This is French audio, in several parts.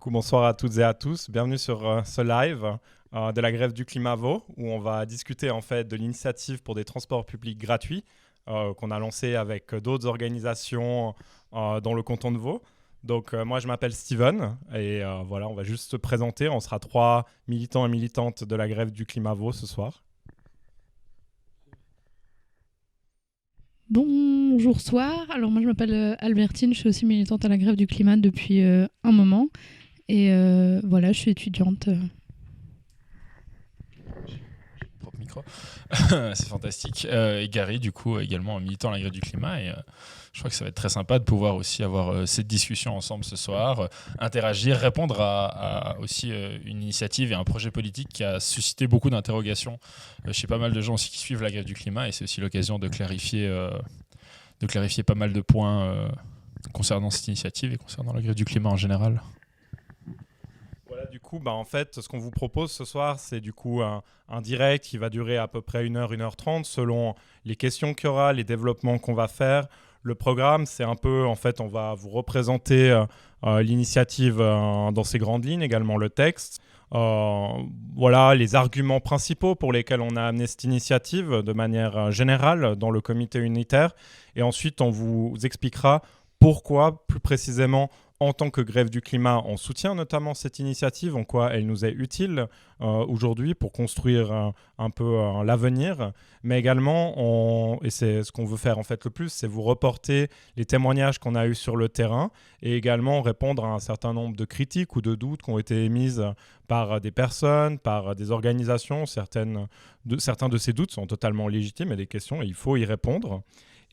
Bonsoir à toutes et à tous. Bienvenue sur ce live de la grève du climat Vaud, où on va discuter en fait de l'initiative pour des transports publics gratuits qu'on a lancé avec d'autres organisations dans le canton de Vaud. Donc moi je m'appelle Steven et voilà, on va juste se présenter. On sera 3 militants et militantes de la grève du climat Vaud ce soir. Bonjour soir, alors moi je m'appelle Albertine, je suis aussi militante à la grève du climat depuis un moment et voilà, je suis étudiante. Propre micro, c'est fantastique. Et Gary, du coup, également militant à la grève du climat. Et je crois que ça va être très sympa de pouvoir aussi avoir cette discussion ensemble ce soir, interagir, répondre à aussi une initiative et un projet politique qui a suscité beaucoup d'interrogations chez pas mal de gens aussi qui suivent la grève du climat. Et c'est aussi l'occasion de clarifier pas mal de points concernant cette initiative et concernant la grève du climat en général. Voilà, du coup, en fait, ce qu'on vous propose ce soir, c'est du coup un direct qui va durer à peu près 1h30 selon les questions qu'il y aura, les développements qu'on va faire. Le programme, c'est un peu, en fait, on va vous représenter l'initiative dans ses grandes lignes, également le texte. Voilà les arguments principaux pour lesquels on a amené cette initiative de manière générale dans le comité unitaire. Et ensuite, on vous expliquera pourquoi, plus précisément, en tant que grève du climat, on soutient notamment cette initiative, en quoi elle nous est utile aujourd'hui pour construire un peu l'avenir. Mais également, et c'est ce qu'on veut faire en fait le plus, c'est vous reporter les témoignages qu'on a eus sur le terrain et également répondre à un certain nombre de critiques ou de doutes qui ont été émises par des personnes, par des organisations. Certains de ces doutes sont totalement légitimes et des questions, et il faut y répondre.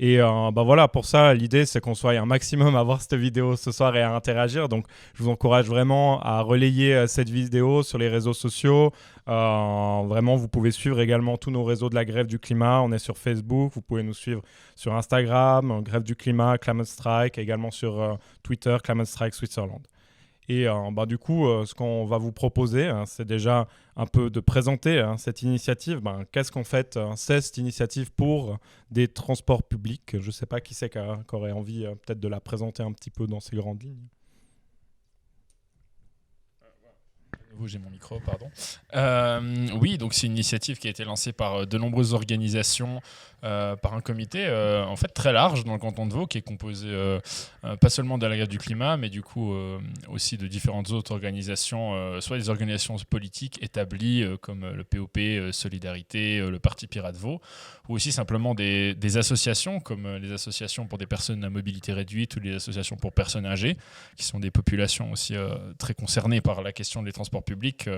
Et voilà, pour ça, l'idée, c'est qu'on soit un maximum à voir cette vidéo ce soir et à interagir. Donc, je vous encourage vraiment à relayer cette vidéo sur les réseaux sociaux. Vraiment, vous pouvez suivre également tous nos réseaux de la grève du climat. On est sur Facebook. Vous pouvez nous suivre sur Instagram, grève du climat, Climate Strike, également sur Twitter, Climate Strike Switzerland. Et du coup, ce qu'on va vous proposer, c'est déjà un peu de présenter cette initiative. Qu'est-ce qu'en fait c'est cette initiative pour des transports publics? Je ne sais pas qui c'est qui aurait envie peut-être de la présenter un petit peu dans ses grandes lignes. J'ai mon micro, pardon. Oui, donc c'est une initiative qui a été lancée par de nombreuses organisations, par un comité en fait très large dans le canton de Vaud, qui est composé pas seulement de la grève du climat, mais du coup aussi de différentes autres organisations, soit des organisations politiques établies comme le POP, Solidarité, le Parti Pirate Vaud, ou aussi simplement des associations comme les associations pour des personnes à mobilité réduite ou les associations pour personnes âgées, qui sont des populations aussi très concernées par la question des transports publics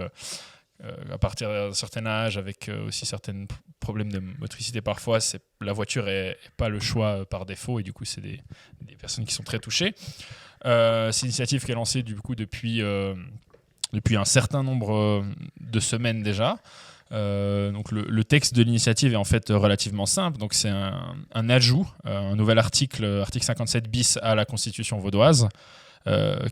à partir d'un certain âge, avec aussi certains problèmes de motricité parfois. La voiture n'est pas le choix par défaut, et du coup c'est des personnes qui sont très touchées. C'est une initiative qui est lancée du coup depuis un certain nombre de semaines déjà. Donc le texte de l'initiative est en fait relativement simple. Donc c'est un ajout, un nouvel article 57 bis à la Constitution vaudoise,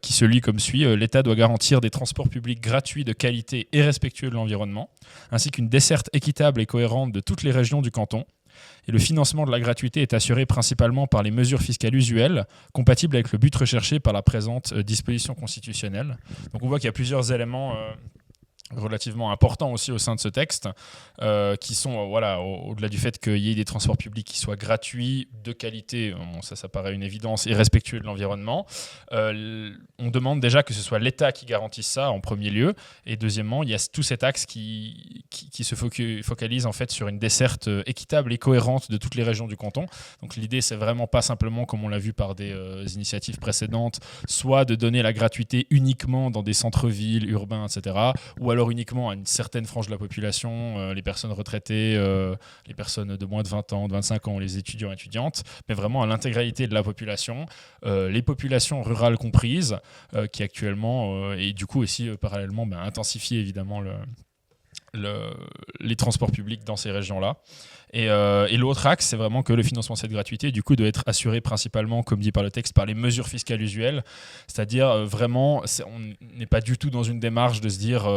qui se lit comme suit. L'État doit garantir des transports publics gratuits, de qualité et respectueux de l'environnement, ainsi qu'une desserte équitable et cohérente de toutes les régions du canton. Et le financement de la gratuité est assuré principalement par les mesures fiscales usuelles, compatibles avec le but recherché par la présente disposition constitutionnelle. Donc on voit qu'il y a plusieurs éléments relativement importants aussi au sein de ce texte, qui sont au-delà du fait qu'il y ait des transports publics qui soient gratuits, de qualité, ça paraît une évidence, et respectueux de l'environnement. On demande déjà que ce soit l'État qui garantisse ça en premier lieu, et deuxièmement, il y a tout cet axe qui se focalise en fait sur une desserte équitable et cohérente de toutes les régions du canton. Donc l'idée, c'est vraiment pas simplement, comme on l'a vu par des initiatives précédentes, soit de donner la gratuité uniquement dans des centres-villes urbains, etc., ou alors uniquement à une certaine frange de la population, les personnes retraitées, les personnes de moins de 20 ans, de 25 ans, les étudiants et étudiantes, mais vraiment à l'intégralité de la population, les populations rurales comprises, qui actuellement, et du coup aussi parallèlement, intensifient évidemment les transports publics dans ces régions-là. Et l'autre axe, c'est vraiment que le financement de cette gratuité, du coup, doit être assuré principalement, comme dit par le texte, par les mesures fiscales usuelles. C'est-à-dire, vraiment, on n'est pas du tout dans une démarche de se dire,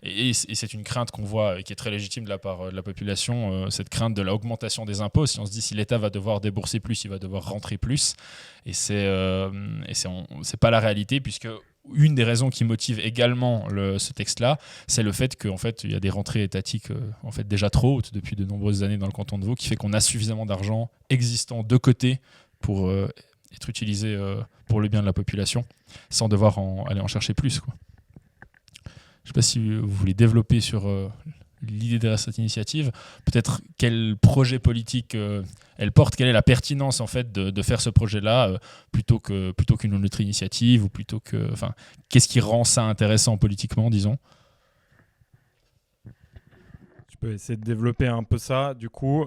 et c'est une crainte qu'on voit, et qui est très légitime de la part de la population, cette crainte de l'augmentation des impôts. Si on se dit, si l'État va devoir débourser plus, il va devoir rentrer plus. Et c'est pas la réalité, puisque une des raisons qui motive également ce texte-là, c'est le fait qu'en fait, il y a des rentrées étatiques en fait, déjà trop hautes depuis de nombreuses années dans le canton de Vaud, qui fait qu'on a suffisamment d'argent existant de côté pour être utilisé pour le bien de la population, sans devoir aller en chercher plus, quoi. Je ne sais pas si vous voulez développer sur l'idée derrière cette initiative, peut-être quel projet politique elle porte, quelle est la pertinence en fait de faire ce projet-là plutôt qu'une autre initiative, ou qu'est-ce qui rend ça intéressant politiquement, disons. Je peux essayer de développer un peu ça. Du coup,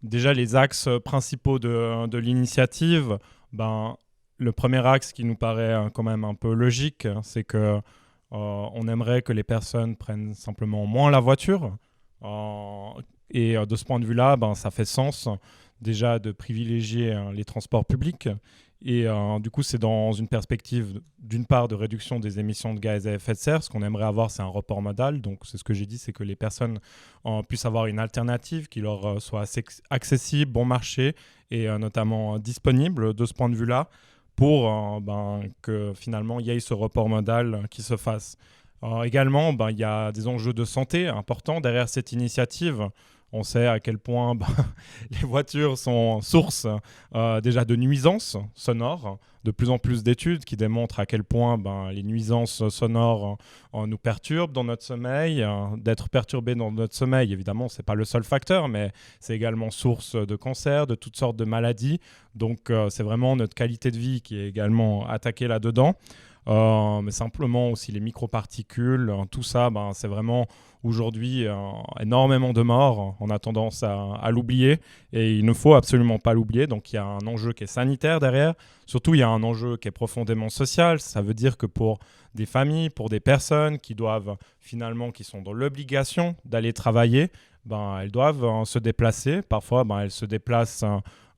déjà les axes principaux de l'initiative, le premier axe qui nous paraît quand même un peu logique, c'est que on aimerait que les personnes prennent simplement moins la voiture. Et de ce point de vue-là, ça fait sens déjà de privilégier les transports publics. Et du coup, c'est dans une perspective, d'une part, de réduction des émissions de gaz à effet de serre. Ce qu'on aimerait avoir, c'est un report modal. Donc, c'est ce que j'ai dit, c'est que les personnes puissent avoir une alternative qui leur soit accessible, bon marché et notamment disponible de ce point de vue-là, pour que finalement il y ait ce report modal qui se fasse. Également, il y a des enjeux de santé importants derrière cette initiative. On sait à quel point les voitures sont source déjà de nuisances sonores. De plus en plus d'études qui démontrent à quel point les nuisances sonores nous perturbent dans notre sommeil. D'être perturbé dans notre sommeil, évidemment, ce n'est pas le seul facteur, mais c'est également source de cancer, de toutes sortes de maladies. Donc, c'est vraiment notre qualité de vie qui est également attaquée là-dedans. Mais simplement aussi les microparticules, tout ça, c'est vraiment aujourd'hui énormément de morts. On a tendance à l'oublier et il ne faut absolument pas l'oublier. Donc il y a un enjeu qui est sanitaire derrière. Surtout, il y a un enjeu qui est profondément social. Ça veut dire que pour des familles, pour des personnes qui sont dans l'obligation d'aller travailler, elles doivent se déplacer. Parfois, elles se déplacent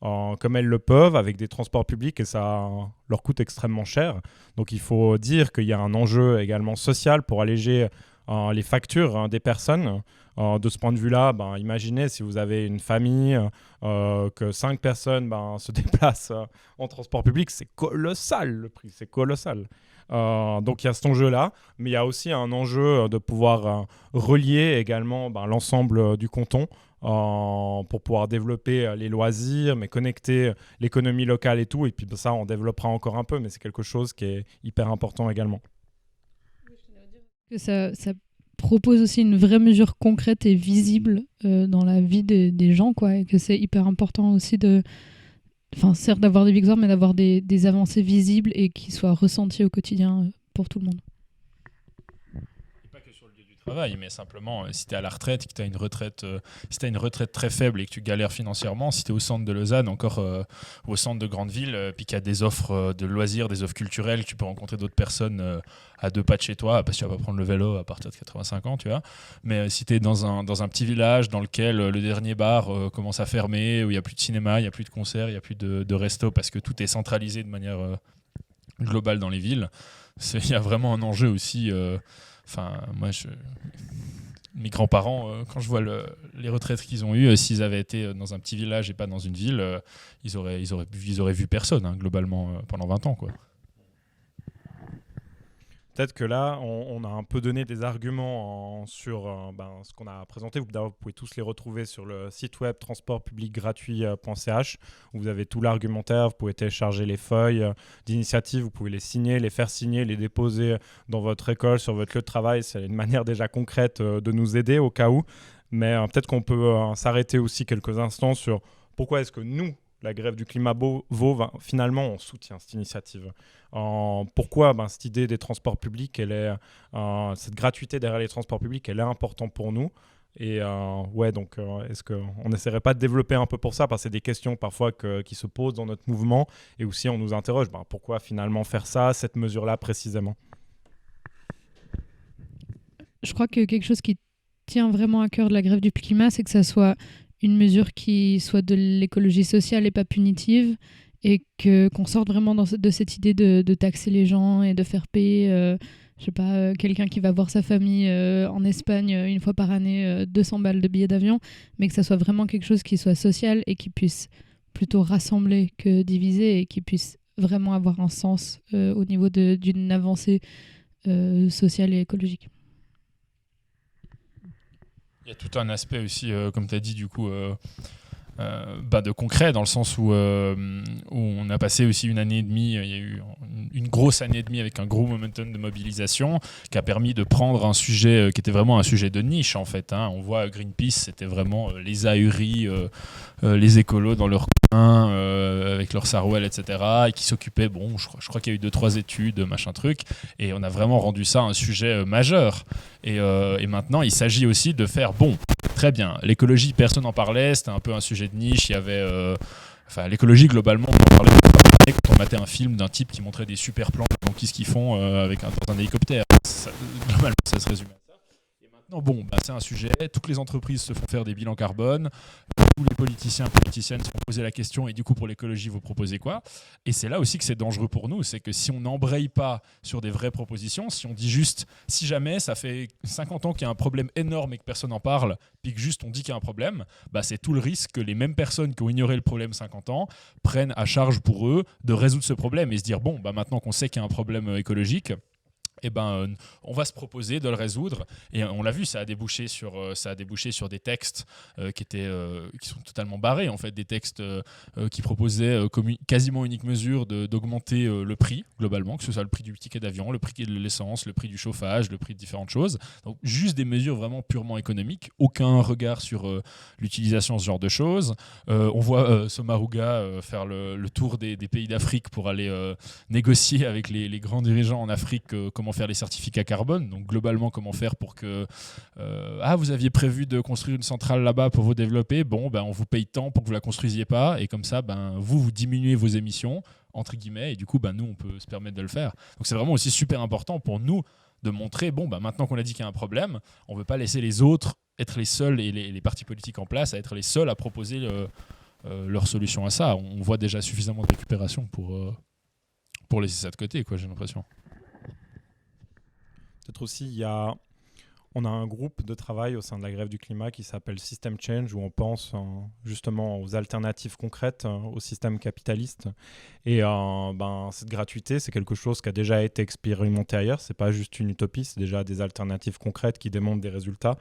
comme elles le peuvent avec des transports publics et ça leur coûte extrêmement cher. Donc il faut dire qu'il y a un enjeu également social pour alléger les factures des personnes. De ce point de vue-là, imaginez si vous avez une famille, que 5 personnes se déplacent en transport public, c'est colossal le prix, c'est colossal. Donc il y a cet enjeu-là, mais il y a aussi un enjeu de pouvoir relier également l'ensemble du canton pour pouvoir développer les loisirs, mais connecter l'économie locale et tout. Et puis ça, on développera encore un peu, mais c'est quelque chose qui est hyper important également. Que ça propose aussi une vraie mesure concrète et visible dans la vie des gens, quoi, et que c'est hyper important aussi certes d'avoir des victoires, mais d'avoir des avancées visibles et qui soient ressenties au quotidien pour tout le monde. Pas que sur le lieu du travail, mais simplement si tu es à la retraite, que tu as une retraite, si tu as une retraite très faible et que tu galères financièrement, si tu es au centre de Lausanne, encore ou au centre de grande ville, puis qu'il y a des offres de loisirs, des offres culturelles, tu peux rencontrer d'autres personnes à 2 pas de chez toi, parce que tu vas pas prendre le vélo à partir de 85 ans, tu vois. Mais si tu es dans un petit village dans lequel le dernier bar commence à fermer, où il n'y a plus de cinéma, il n'y a plus de concert, il n'y a plus de resto, parce que tout est centralisé de manière globale dans les villes, il y a vraiment un enjeu aussi. Mes grands-parents, quand je vois les retraites qu'ils ont eues, s'ils avaient été dans un petit village et pas dans une ville, ils auraient vu personne, globalement, pendant 20 ans, quoi. Peut-être que là, on a un peu donné des arguments sur ce qu'on a présenté. Vous pouvez tous les retrouver sur le site web transportpublicgratuit.ch où vous avez tout l'argumentaire. Vous pouvez télécharger les feuilles d'initiative, vous pouvez les signer, les faire signer, les déposer dans votre école, sur votre lieu de travail. C'est une manière déjà concrète de nous aider au cas où. Mais peut-être qu'on peut s'arrêter aussi quelques instants sur pourquoi est-ce que nous, la grève du climat Vaud, finalement, on soutient cette initiative. Pourquoi cette idée des transports publics, cette gratuité derrière les transports publics, elle est importante pour nous. Et donc, est-ce qu'on n'essaierait pas de développer un peu pour ça? Parce que c'est des questions parfois qui se posent dans notre mouvement. Et aussi, on nous interroge, pourquoi finalement faire ça, cette mesure-là précisément? Je crois que quelque chose qui tient vraiment à cœur de la grève du climat, c'est que ça soit une mesure qui soit de l'écologie sociale et pas punitive, et qu'on sorte vraiment de cette idée de taxer les gens et de faire payer quelqu'un qui va voir sa famille en Espagne une fois par année 200 balles de billets d'avion, mais que ça soit vraiment quelque chose qui soit social et qui puisse plutôt rassembler que diviser, et qui puisse vraiment avoir un sens au niveau d'une avancée sociale et écologique. Il y a tout un aspect aussi, comme tu as dit, du coup, de concret, dans le sens où on a passé aussi une année et demie, il y a eu une grosse année et demie avec un gros momentum de mobilisation qui a permis de prendre un sujet qui était vraiment un sujet de niche, en fait. On voit Greenpeace, c'était vraiment les ahuris, les écolos dans leur coin, avec leur sarouel, etc., et qui s'occupaient, je crois qu'il y a eu 2-3 études, machin truc, et on a vraiment rendu ça un sujet majeur. Et maintenant, il s'agit aussi de faire, très bien, l'écologie, personne n'en parlait, c'était un peu un sujet de niche, il y avait... l'écologie, globalement, on en parlait quand on matait un film d'un type qui montrait des super plans de ce qu'ils font dans un hélicoptère. Globalement, ça se résume à ça. Et maintenant, c'est un sujet, toutes les entreprises se font faire des bilans carbone, tous les politiciens et politiciennes se font poser la question, et du coup, pour l'écologie, vous proposez quoi? Et c'est là aussi que c'est dangereux pour nous, c'est que si on n'embraye pas sur des vraies propositions, si on dit juste, si jamais ça fait 50 ans qu'il y a un problème énorme et que personne n'en parle, puis que juste on dit qu'il y a un problème, c'est tout le risque que les mêmes personnes qui ont ignoré le problème 50 ans prennent à charge pour eux de résoudre ce problème et se dire, maintenant qu'on sait qu'il y a un problème écologique, on va se proposer de le résoudre. Et on l'a vu, ça a débouché sur des textes qui sont totalement barrés, en fait, des textes qui proposaient comme quasiment unique mesure d'augmenter le prix, globalement, que ce soit le prix du ticket d'avion, le prix de l'essence, le prix du chauffage, le prix de différentes choses. Donc, juste des mesures vraiment purement économiques, aucun regard sur l'utilisation de ce genre de choses. On voit Sommaruga faire le tour des pays d'Afrique pour aller négocier avec les grands dirigeants en Afrique comment faire les certificats carbone, donc globalement comment faire pour que vous aviez prévu de construire une centrale là-bas pour vous développer, on vous paye tant pour que vous la construisiez pas, et comme ça vous diminuez vos émissions entre guillemets, et du coup nous on peut se permettre de le faire. Donc c'est vraiment aussi super important pour nous de montrer, maintenant qu'on a dit qu'il y a un problème, on ne veut pas laisser les autres être les seuls, et les partis politiques en place à être les seuls à proposer leur solution à ça. On voit déjà suffisamment de récupération pour laisser ça de côté, quoi, j'ai l'impression. Peut-être aussi, on a un groupe de travail au sein de la grève du climat qui s'appelle System Change, où on pense justement aux alternatives concrètes au système capitaliste. Et cette gratuité, c'est quelque chose qui a déjà été expérimenté ailleurs. C'est pas juste une utopie, c'est déjà des alternatives concrètes qui démontrent des résultats.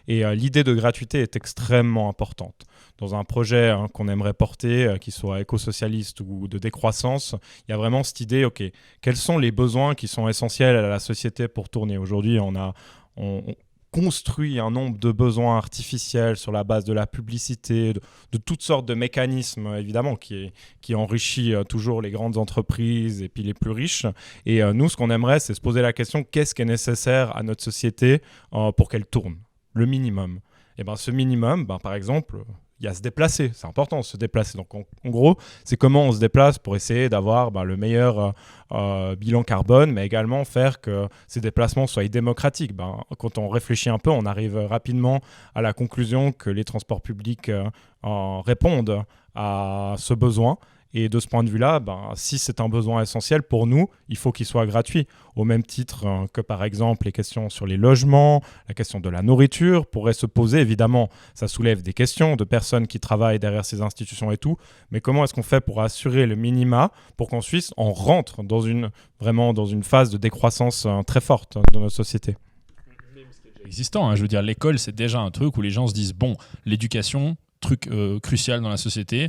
Et l'idée de gratuité est extrêmement importante. Dans un projet qu'on aimerait porter, qu'il soit éco-socialiste ou de décroissance, il y a vraiment cette idée, ok, quels sont les besoins qui sont essentiels à la société pour tourner? Aujourd'hui, on construit un nombre de besoins artificiels sur la base de la publicité, de toutes sortes de mécanismes, évidemment, qui enrichit toujours les grandes entreprises et puis les plus riches. Et nous, ce qu'on aimerait, c'est se poser la question, qu'est-ce qui est nécessaire à notre société pour qu'elle tourne? Le minimum. Et ce minimum, par exemple, il y a se déplacer. C'est important de se déplacer. Donc, en gros, c'est comment on se déplace pour essayer d'avoir le meilleur bilan carbone, mais également faire que ces déplacements soient démocratiques. Quand on réfléchit un peu, on arrive rapidement à la conclusion que les transports publics répondent à ce besoin. Et de ce point de vue-là, si c'est un besoin essentiel pour nous, il faut qu'il soit gratuit. Au même titre que, par exemple, les questions sur les logements, la question de la nourriture pourraient se poser. Évidemment, ça soulève des questions de personnes qui travaillent derrière ces institutions et tout. Mais comment est-ce qu'on fait pour assurer le minima pour qu'ensuite on rentre vraiment dans une phase de décroissance très forte de notre société? Existant, je veux dire, l'école, c'est déjà un truc où les gens se disent, l'éducation, truc crucial dans la société,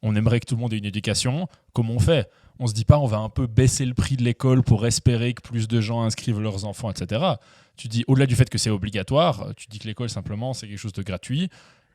on aimerait que tout le monde ait une éducation. Comment on fait? On se dit pas, on va un peu baisser le prix de l'école pour espérer que plus de gens inscrivent leurs enfants, etc. Tu dis, au-delà du fait que c'est obligatoire, tu dis que l'école, simplement, c'est quelque chose de gratuit.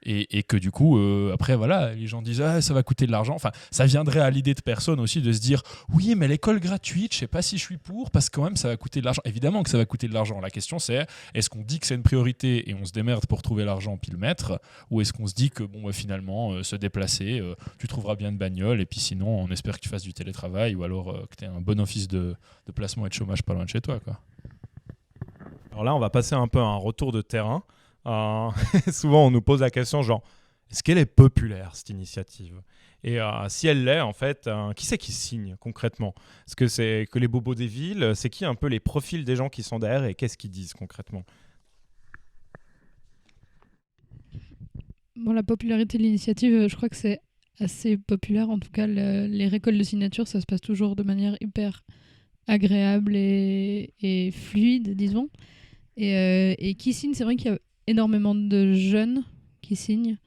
Et que du coup, après, voilà, les gens disent ça va coûter de l'argent. Enfin, ça viendrait à l'idée de personne aussi de se dire oui, mais l'école gratuite, je sais pas si je suis pour, parce que quand même, ça va coûter de l'argent. Évidemment que ça va coûter de l'argent. La question, c'est est-ce qu'on dit que c'est une priorité et on se démerde pour trouver l'argent puis le mettre, ou est-ce qu'on se dit que finalement, se déplacer, tu trouveras bien de bagnole, et puis sinon, on espère que tu fasses du télétravail, ou alors que tu aies un bon office de placement et de chômage pas loin de chez toi, quoi. Alors là, on va passer un peu à un retour de terrain. Souvent, on nous pose la question genre, est-ce qu'elle est populaire, cette initiative? Et si elle l'est, en fait, qui c'est qui signe concrètement? Est-ce que c'est que les bobos des villes? C'est qui un peu les profils des gens qui sont derrière et qu'est-ce qu'ils disent concrètement? La popularité de l'initiative, je crois que c'est assez populaire. En tout cas, les récoltes de signatures, ça se passe toujours de manière hyper agréable et fluide, disons. Et qui signe, c'est vrai qu'il y a énormément de jeunes qui signent,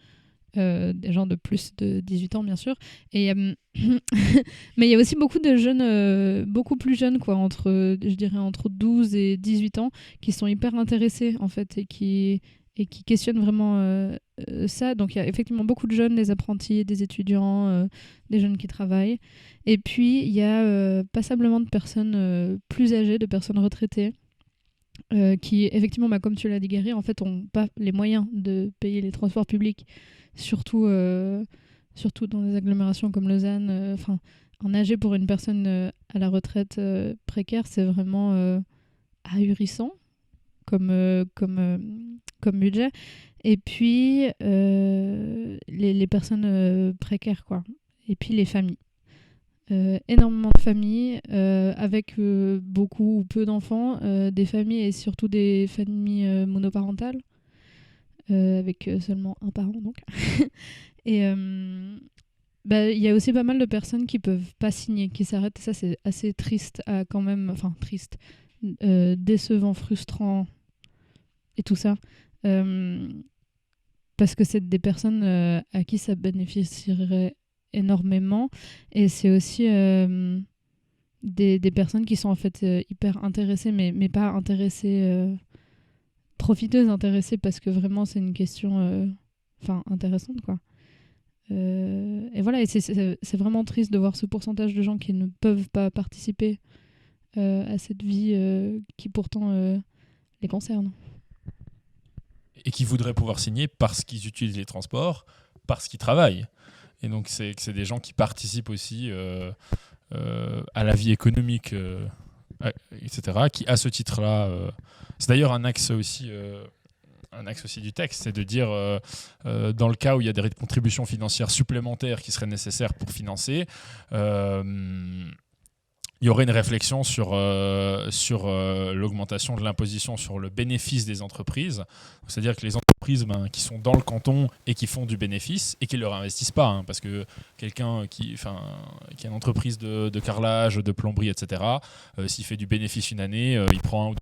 des gens de plus de 18 ans, bien sûr. Et, mais il y a aussi beaucoup de jeunes, beaucoup plus jeunes, quoi, je dirais entre 12 et 18 ans, qui sont hyper intéressés, en fait, et qui questionnent vraiment ça. Donc il y a effectivement beaucoup de jeunes, des apprentis, des étudiants, des jeunes qui travaillent. Et puis il y a passablement de personnes plus âgées, de personnes retraitées, qui effectivement, comme tu l'as dit Gary, en fait, n'ont pas les moyens de payer les transports publics, surtout dans des agglomérations comme Lausanne. Enfin, en nager pour une personne à la retraite précaire, c'est vraiment ahurissant comme budget. Et puis, les personnes précaires, quoi. Et puis, les familles. Énormément de familles, avec beaucoup ou peu d'enfants, des familles et surtout des familles monoparentales, avec seulement un parent, donc. Et il y a aussi pas mal de personnes qui peuvent pas signer, qui s'arrêtent. Et ça, c'est assez triste, quand même. Enfin, triste. Décevant, frustrant et tout ça. Parce que c'est des personnes à qui ça bénéficierait énormément. Et c'est aussi des personnes qui sont en fait hyper intéressées, mais pas intéressées, profiteuses, intéressées parce que vraiment c'est une question intéressante, quoi. Et voilà, et c'est vraiment triste de voir ce pourcentage de gens qui ne peuvent pas participer à cette vie qui pourtant les concerne. Et qui voudraient pouvoir signer parce qu'ils utilisent les transports, parce qu'ils travaillent. Et donc c'est des gens qui participent aussi à la vie économique, etc., qui à ce titre-là... c'est d'ailleurs un axe aussi du texte, c'est de dire, dans le cas où il y a des contributions financières supplémentaires qui seraient nécessaires pour financer, il y aurait une réflexion sur l'augmentation de l'imposition sur le bénéfice des entreprises. C'est-à-dire que les entreprises qui sont dans le canton et qui font du bénéfice et qui ne le réinvestissent pas. Hein, parce que quelqu'un qui a une entreprise de carrelage, de plomberie, etc., s'il fait du bénéfice une année, il prend un ou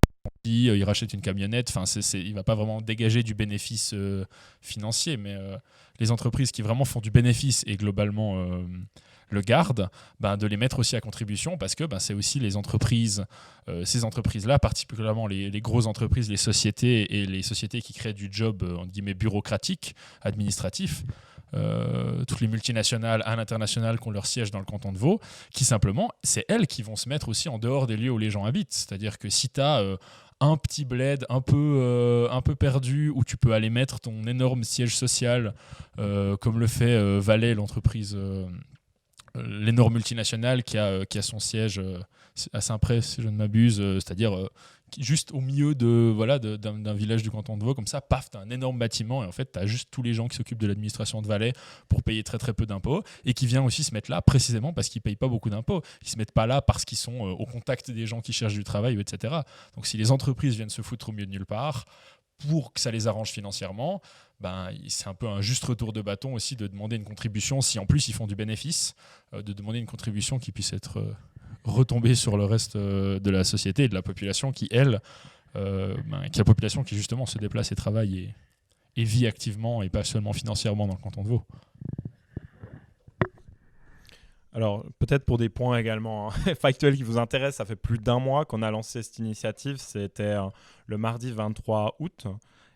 deux, il rachète une camionnette. Il ne va pas vraiment dégager du bénéfice financier. Mais les entreprises qui vraiment font du bénéfice et globalement... le garde, de les mettre aussi à contribution parce que c'est aussi les entreprises, ces entreprises-là, particulièrement les grosses entreprises, les sociétés et les sociétés qui créent du job entre guillemets bureaucratique, administratif, toutes les multinationales à l'international qui ont leur siège dans le canton de Vaud, qui simplement, c'est elles qui vont se mettre aussi en dehors des lieux où les gens habitent. C'est-à-dire que si tu as un petit bled un peu perdu où tu peux aller mettre ton énorme siège social, comme le fait Valais, l'entreprise... l'énorme multinationale qui a son siège à Saint-Pré, si je ne m'abuse, c'est-à-dire juste au milieu d'un village du canton de Vaud, comme ça, paf, tu as un énorme bâtiment et en fait, tu as juste tous les gens qui s'occupent de l'administration de Valais pour payer très très peu d'impôts et qui viennent aussi se mettre là précisément parce qu'ils ne payent pas beaucoup d'impôts. Ils ne se mettent pas là parce qu'ils sont au contact des gens qui cherchent du travail, etc. Donc si les entreprises viennent se foutre au milieu de nulle part, pour que ça les arrange financièrement, c'est un peu un juste retour de bâton aussi de demander une contribution, si en plus ils font du bénéfice, de demander une contribution qui puisse être retombée sur le reste de la société et de la population qui, elle, qui est la population qui justement se déplace et travaille et vit activement et pas seulement financièrement dans le canton de Vaud. Alors, peut-être pour des points également factuels qui vous intéressent, ça fait plus d'1 mois qu'on a lancé cette initiative. C'était le mardi 23 août.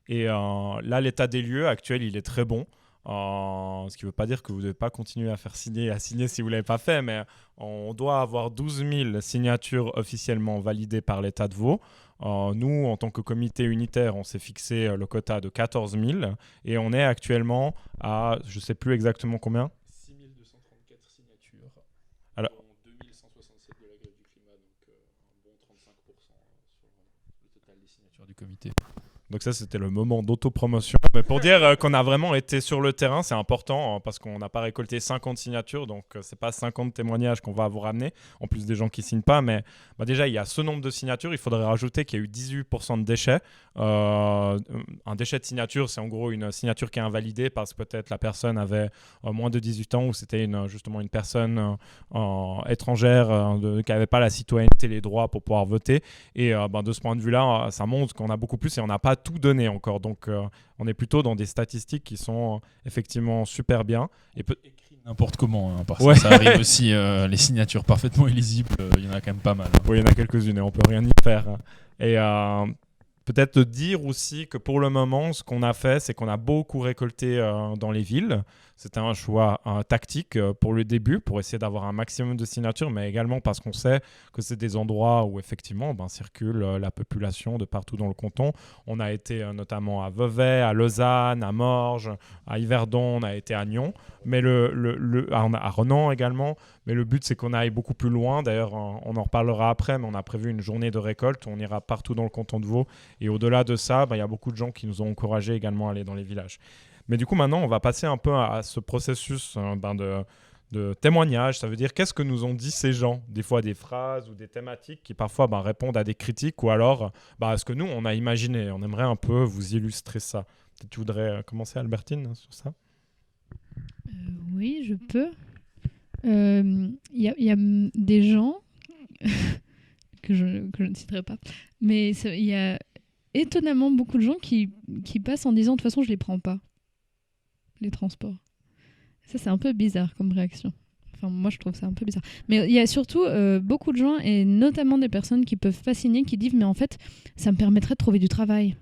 Et là, l'état des lieux actuel, il est très bon. Ce qui ne veut pas dire que vous ne devez pas continuer à signer si vous ne l'avez pas fait, mais on doit avoir 12 000 signatures officiellement validées par l'État de Vaud. Nous, en tant que comité unitaire, on s'est fixé le quota de 14 000 et on est actuellement à, je ne sais plus exactement combien. 6 234 signatures, alors, dont 2167 de la grève du climat, donc un bon 35%. Le total des signatures du comité. Donc ça, c'était le moment d'autopromotion. Mais pour dire qu'on a vraiment été sur le terrain, c'est important parce qu'on n'a pas récolté 50 signatures, donc c'est pas 50 témoignages qu'on va vous ramener, en plus des gens qui signent pas. Mais déjà, il y a ce nombre de signatures. Il faudrait rajouter qu'il y a eu 18% de déchets. Un déchet de signature, c'est en gros une signature qui est invalidée parce que peut-être la personne avait moins de 18 ans ou c'était justement une personne étrangère qui n'avait pas la citoyenneté, les droits pour pouvoir voter. Et de ce point de vue-là, ça montre qu'on a beaucoup plus et on n'a pas tout donné encore. Donc, on est plutôt dans des statistiques qui sont effectivement super bien. Écrit n'importe comment, hein, parce Ouais. que ça arrive aussi, les signatures parfaitement illisibles, il y en a quand même pas mal. Hein. Oui, il y en a quelques-unes et on peut rien y faire. Et peut-être dire aussi que pour le moment, ce qu'on a fait, c'est qu'on a beaucoup récolté dans les villes. C'était un choix tactique pour le début, pour essayer d'avoir un maximum de signatures, mais également parce qu'on sait que c'est des endroits où effectivement circule la population de partout dans le canton. On a été notamment à Vevey, à Lausanne, à Morges, à Yverdon, on a été à Nyon, mais à Renan également. Mais le but, c'est qu'on aille beaucoup plus loin. D'ailleurs, on en reparlera après, mais on a prévu une journée de récolte. On ira partout dans le canton de Vaud. Et au-delà de ça, il y a beaucoup de gens qui nous ont encouragés également à aller dans les villages. Mais du coup, maintenant, on va passer un peu à ce processus de témoignage. Ça veut dire qu'est-ce que nous ont dit ces gens, des fois des phrases ou des thématiques qui parfois répondent à des critiques ou alors à ce que nous, on a imaginé. On aimerait un peu vous illustrer ça. Peut-être tu voudrais commencer, Albertine, sur ça? Oui, je peux. Il y a des gens que je ne citerai pas, mais il y a étonnamment beaucoup de gens qui passent en disant de toute façon je les prends pas, les transports. Ça c'est un peu bizarre comme réaction. Enfin moi je trouve ça un peu bizarre. Mais il y a surtout beaucoup de gens et notamment des personnes qui peuvent fasciner qui disent mais en fait ça me permettrait de trouver du travail.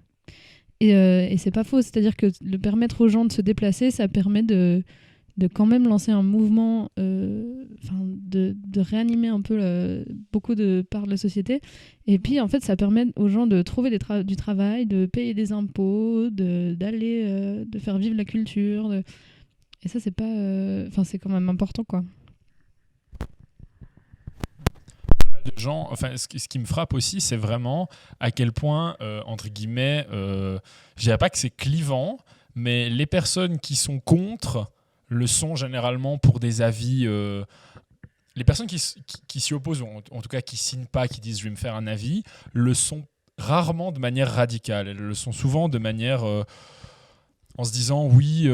Et c'est pas faux, c'est-à-dire que le permettre aux gens de se déplacer, ça permet de quand même lancer un mouvement, de réanimer un peu beaucoup de parts de la société. Et puis, en fait, ça permet aux gens de trouver du travail, de payer des impôts, d'aller, de faire vivre la culture. Et ça, c'est pas... c'est quand même important, quoi. De gens, ce qui me frappe aussi, c'est vraiment à quel point, entre guillemets, je dirais pas que c'est clivant, mais les personnes qui sont contre le sont généralement pour des avis. Les personnes qui s'y opposent, ou en tout cas qui signent pas, qui disent je vais me faire un avis, le sont rarement de manière radicale. Elles le sont souvent de manière en se disant oui,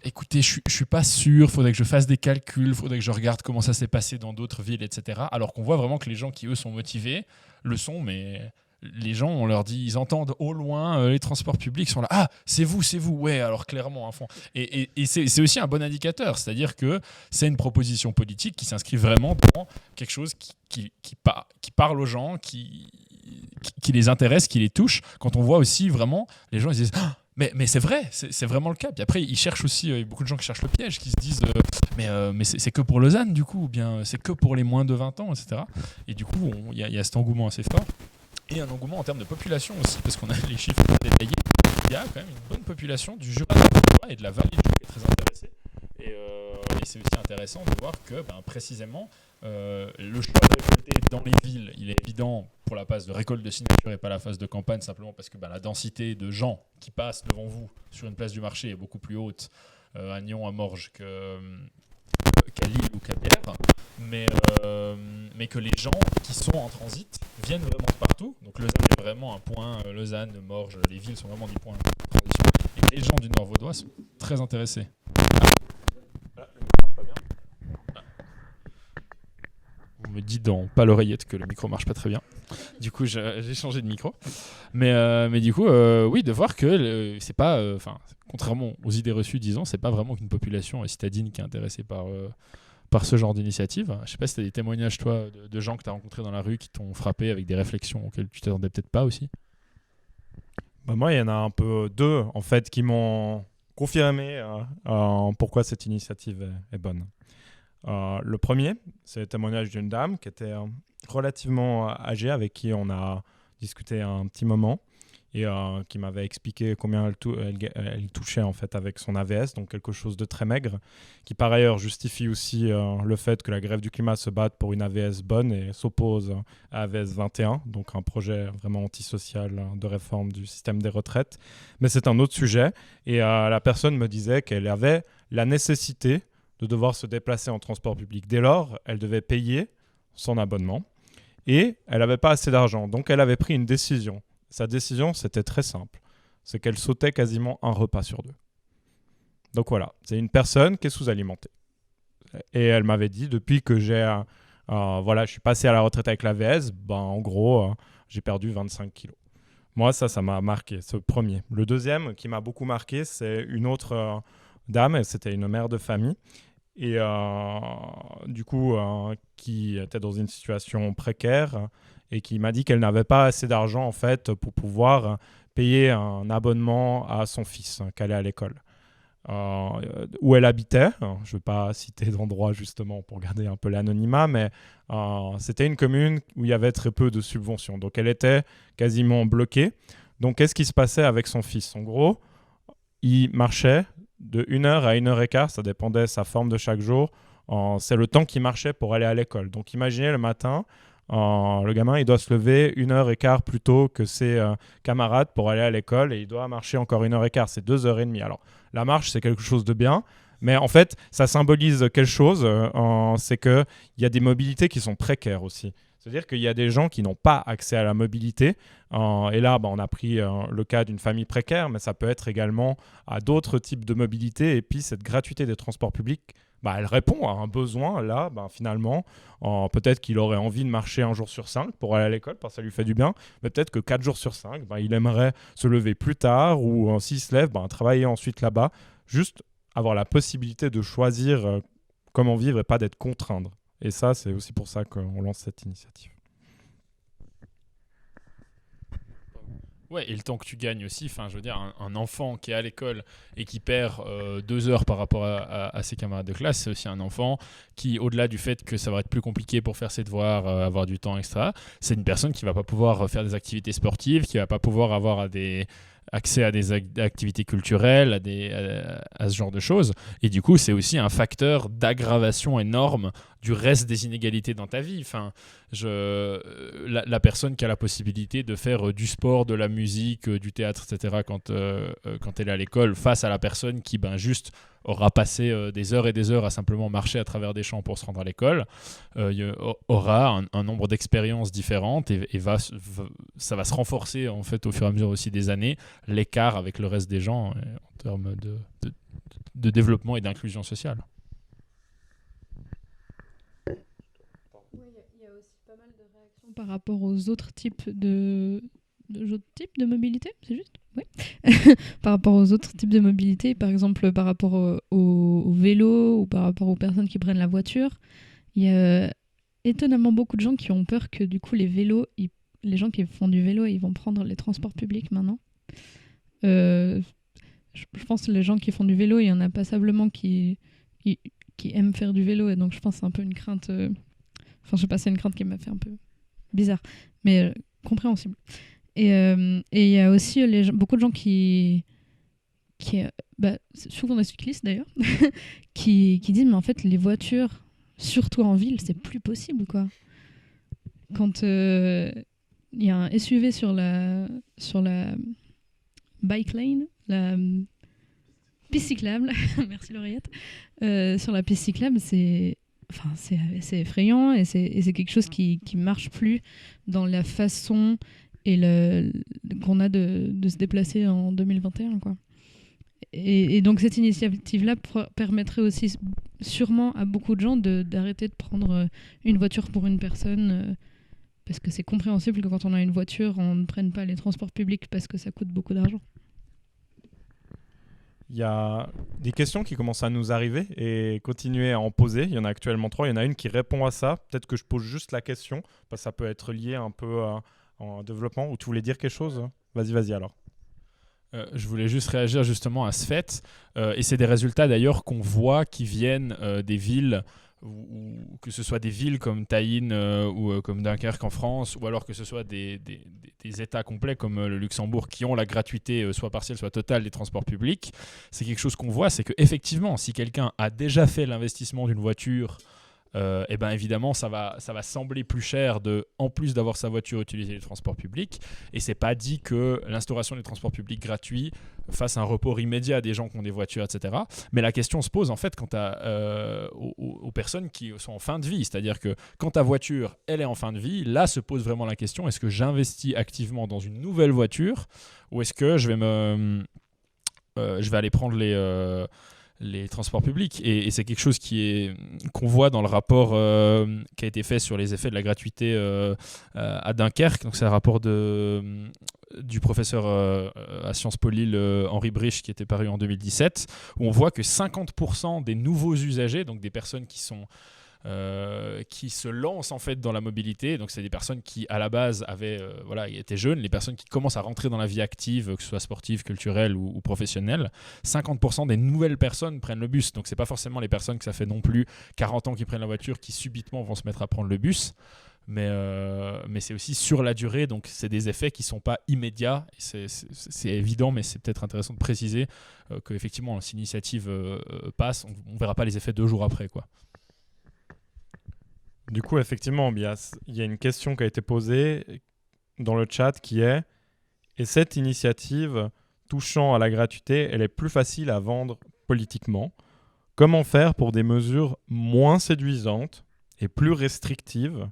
écoutez, je suis pas sûr, faudrait que je fasse des calculs, faudrait que je regarde comment ça s'est passé dans d'autres villes, etc. Alors qu'on voit vraiment que les gens qui eux sont motivés le sont, mais les gens, on leur dit, ils entendent au loin les transports publics sont là. Ah, c'est vous, ouais. Alors clairement, à fond. Et c'est aussi un bon indicateur, c'est-à-dire que c'est une proposition politique qui s'inscrit vraiment dans quelque chose qui parle aux gens, qui les intéresse, qui les touche. Quand on voit aussi vraiment, les gens ils disent. Ah, mais c'est vrai, c'est vraiment le cas. Puis après, ils cherchent aussi, il y a beaucoup de gens qui cherchent le piège, qui se disent mais c'est que pour Lausanne, du coup, ou bien c'est que pour les moins de 20 ans, etc. Et du coup, il y a cet engouement assez fort. Et un engouement en termes de population aussi, parce qu'on a les chiffres détaillés. Il y a quand même une bonne population du Jura et de la vallée du Jura qui est très intéressée. Et c'est aussi intéressant de voir que précisément, le choix de récolter dans les villes, il est évident pour la phase de récolte de signatures et pas la phase de campagne, simplement parce que la densité de gens qui passent devant vous sur une place du marché est beaucoup plus haute à Nyon, à Morges qu'à Lille ou qu'à Bière, mais que les gens qui sont en transit viennent vraiment de partout. Donc Lausanne est vraiment un point, Lausanne, Morges, les villes sont vraiment des points de transition. Et les gens du Nord vaudois sont très intéressés. On me dit pas l'oreillette que le micro marche pas très bien. Du coup, j'ai changé de micro. Mais du coup, oui, de voir que c'est pas, contrairement aux idées reçues, disons, c'est pas vraiment qu'une population citadine qui est intéressée par ce genre d'initiative. Je sais pas si tu as des témoignages, toi, de gens que tu as rencontrés dans la rue qui t'ont frappé avec des réflexions auxquelles tu t'attendais peut-être pas aussi. Moi, il y en a un peu deux, en fait, qui m'ont confirmé pourquoi cette initiative est bonne. Le premier, c'est le témoignage d'une dame qui était relativement âgée, avec qui on a discuté un petit moment, et qui m'avait expliqué combien elle touchait en fait avec son AVS, donc quelque chose de très maigre, qui par ailleurs justifie aussi le fait que la grève du climat se batte pour une AVS bonne et s'oppose à AVS 21, donc un projet vraiment antisocial de réforme du système des retraites. Mais c'est un autre sujet, et la personne me disait qu'elle avait la nécessité de devoir se déplacer en transport public. Dès lors, elle devait payer son abonnement, et elle n'avait pas assez d'argent, donc elle avait pris une décision. Sa décision, c'était très simple. C'est qu'elle sautait quasiment un repas sur 2. Donc voilà, c'est une personne qui est sous-alimentée. Et elle m'avait dit, depuis que je suis passé à la retraite avec l'AVS, en gros, j'ai perdu 25 kilos. Moi, ça m'a marqué, ce premier. Le deuxième qui m'a beaucoup marqué, c'est une autre dame, c'était une mère de famille, et qui était dans une situation précaire, et qui m'a dit qu'elle n'avait pas assez d'argent en fait pour pouvoir payer un abonnement à son fils qui allait à l'école. Où elle habitait, je ne vais pas citer d'endroit justement pour garder un peu l'anonymat, mais c'était une commune où il y avait très peu de subventions, donc elle était quasiment bloquée. Donc qu'est-ce qui se passait avec son fils? En gros, il marchait de 1h à 1h15, ça dépendait de sa forme de chaque jour. C'est le temps qu'il marchait pour aller à l'école. Donc imaginez le matin, le gamin il doit se lever 1h15 plus tôt que ses camarades pour aller à l'école, et il doit marcher encore 1h15, c'est 2h30. Alors la marche c'est quelque chose de bien, mais en fait ça symbolise quelque chose, c'est qu'il y a des mobilités qui sont précaires aussi. C'est-à-dire qu'il y a des gens qui n'ont pas accès à la mobilité. Et là, on a pris le cas d'une famille précaire, mais ça peut être également à d'autres types de mobilité. Et puis, cette gratuité des transports publics, elle répond à un besoin. Là, finalement, peut-être qu'il aurait envie de marcher 1 jour sur 5 pour aller à l'école, parce que ça lui fait du bien. Mais peut-être que 4 jours sur 5, il aimerait se lever plus tard, ou s'il se lève, travailler ensuite là-bas. Juste avoir la possibilité de choisir comment vivre et pas d'être contraint. Et ça, c'est aussi pour ça qu'on lance cette initiative. Ouais, et le temps que tu gagnes aussi, je veux dire, un enfant qui est à l'école et qui perd 2 heures par rapport à ses camarades de classe, c'est aussi un enfant qui, au-delà du fait que ça va être plus compliqué pour faire ses devoirs, avoir du temps extra, c'est une personne qui va pas pouvoir faire des activités sportives, qui va pas pouvoir avoir accès à des activités culturelles, à ce genre de choses. Et du coup, c'est aussi un facteur d'aggravation énorme du reste des inégalités dans ta vie. La personne qui a la possibilité de faire du sport, de la musique, du théâtre, etc., quand elle est à l'école, face à la personne qui ça aura passé des heures et des heures à simplement marcher à travers des champs pour se rendre à l'école, aura un nombre d'expériences différentes et ça va se renforcer en fait au fur et à mesure aussi des années, l'écart avec le reste des gens en termes de développement et d'inclusion sociale. Il y a aussi pas mal de réactions par rapport aux autres types de mobilité, c'est juste? Oui. Par rapport aux autres types de mobilité, par exemple par rapport au vélo ou par rapport aux personnes qui prennent la voiture, il y a étonnamment beaucoup de gens qui ont peur que du coup les gens qui font du vélo, ils vont prendre les transports publics maintenant. Je pense que les gens qui font du vélo, il y en a passablement qui aiment faire du vélo, et donc je pense que c'est un peu une crainte. Je sais pas, c'est une crainte qui m'a fait un peu bizarre, mais compréhensible. Et il y a aussi beaucoup de gens qui souvent des cyclistes d'ailleurs, qui disent mais en fait les voitures, surtout en ville, c'est plus possible quoi. Quand il y a un SUV sur la bike lane, la piste cyclable, merci Lauriette, sur la piste cyclable, c'est effrayant, et c'est quelque chose qui marche plus dans la façon qu'on a de se déplacer en 2021 quoi. Et donc cette initiative-là permettrait aussi sûrement à beaucoup de gens d'arrêter de prendre une voiture pour une personne, parce que c'est compréhensible que quand on a une voiture, on ne prenne pas les transports publics parce que ça coûte beaucoup d'argent. Il y a des questions qui commencent à nous arriver et continuer à en poser. Il y en a actuellement 3. Il y en a une qui répond à ça. Peut-être que je pose juste la question, parce que ça peut être lié un peu en développement. Ou tu voulais dire quelque chose ? Vas-y alors. Je voulais juste réagir justement à ce fait. Et c'est des résultats d'ailleurs qu'on voit qui viennent des villes ou que ce soit des villes comme Tallinn ou comme Dunkerque en France, ou alors que ce soit des États complets comme le Luxembourg qui ont la gratuité soit partielle soit totale des transports publics, c'est quelque chose qu'on voit, c'est qu'effectivement, si quelqu'un a déjà fait l'investissement d'une voiture, et ben évidemment ça va sembler plus cher en plus d'avoir sa voiture utiliser les transports publics, et c'est pas dit que l'instauration des transports publics gratuits fasse un report immédiat des gens qui ont des voitures, etc. Mais la question se pose en fait quant aux personnes qui sont en fin de vie, c'est-à-dire que quand ta voiture elle est en fin de vie, là se pose vraiment la question, est-ce que j'investis activement dans une nouvelle voiture ou est-ce que je vais aller prendre les transports publics, et c'est quelque chose qu'on voit dans le rapport qui a été fait sur les effets de la gratuité à Dunkerque. Donc c'est un rapport du professeur à Sciences Po Lille Henri Brich qui était paru en 2017, où on voit que 50% des nouveaux usagers, donc des personnes qui se lancent en fait dans la mobilité, donc c'est des personnes qui à la base étaient jeunes, les personnes qui commencent à rentrer dans la vie active, que ce soit sportive, culturelle ou professionnelle, 50% des nouvelles personnes prennent le bus. Donc c'est pas forcément les personnes que ça fait non plus 40 ans qui prennent la voiture qui subitement vont se mettre à prendre le bus, mais c'est aussi sur la durée, donc c'est des effets qui sont pas immédiats, et c'est évident, mais c'est peut-être intéressant de préciser qu'effectivement si l'initiative passe, on verra pas les effets 2 jours après, quoi. Du coup, effectivement, il y a une question qui a été posée dans le chat qui est « Et cette initiative touchant à la gratuité, elle est plus facile à vendre politiquement. Comment faire pour des mesures moins séduisantes et plus restrictives,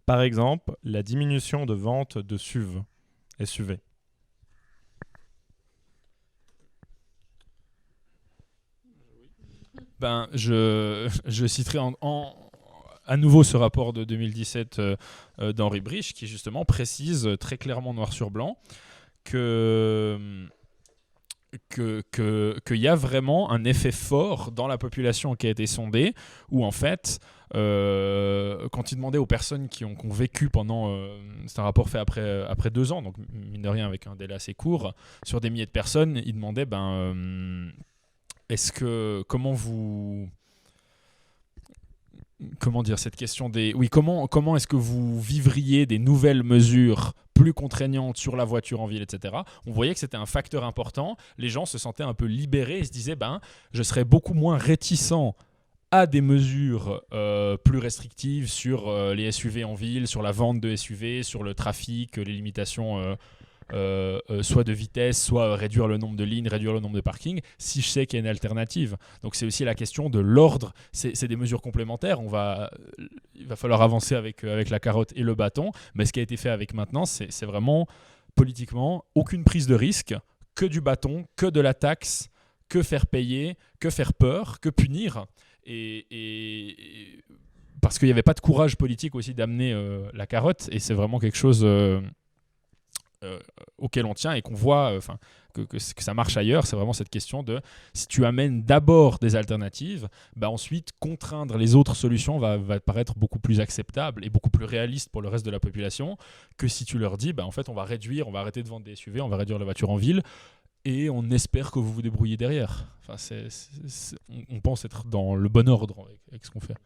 par exemple la diminution de vente de SUV, SUV ?» Je citerai à nouveau ce rapport de 2017 d'Henri Brich qui justement précise très clairement noir sur blanc qu'il y a vraiment un effet fort dans la population qui a été sondée, où en fait quand il demandait aux personnes qui ont vécu pendant c'est un rapport fait après 2 ans, donc mine de rien avec un délai assez court, sur des milliers de personnes, il demandait comment dire, cette question comment est-ce que vous vivriez des nouvelles mesures plus contraignantes sur la voiture en ville, etc. On voyait que c'était un facteur important. Les gens se sentaient un peu libérés et se disaient je serais beaucoup moins réticent à des mesures plus restrictives sur les SUV en ville, sur la vente de SUV, sur le trafic, les limitations soit de vitesse, soit réduire le nombre de lignes, réduire le nombre de parkings, si je sais qu'il y a une alternative. Donc c'est aussi la question de l'ordre, c'est des mesures complémentaires, il va falloir avancer avec la carotte et le bâton, mais ce qui a été fait avec maintenant, c'est vraiment politiquement aucune prise de risque, que du bâton, que de la taxe, que faire payer, que faire peur, que punir, et parce qu'il n'y avait pas de courage politique aussi d'amener la carotte, et c'est vraiment quelque chose auquel on tient et qu'on voit que ça marche ailleurs. C'est vraiment cette question de si tu amènes d'abord des alternatives, ensuite contraindre les autres solutions va paraître beaucoup plus acceptable et beaucoup plus réaliste pour le reste de la population que si tu leur dis en fait on va arrêter de vendre des SUV, on va réduire la voiture en ville et on espère que vous vous débrouillez derrière. On pense être dans le bon ordre avec ce qu'on fait.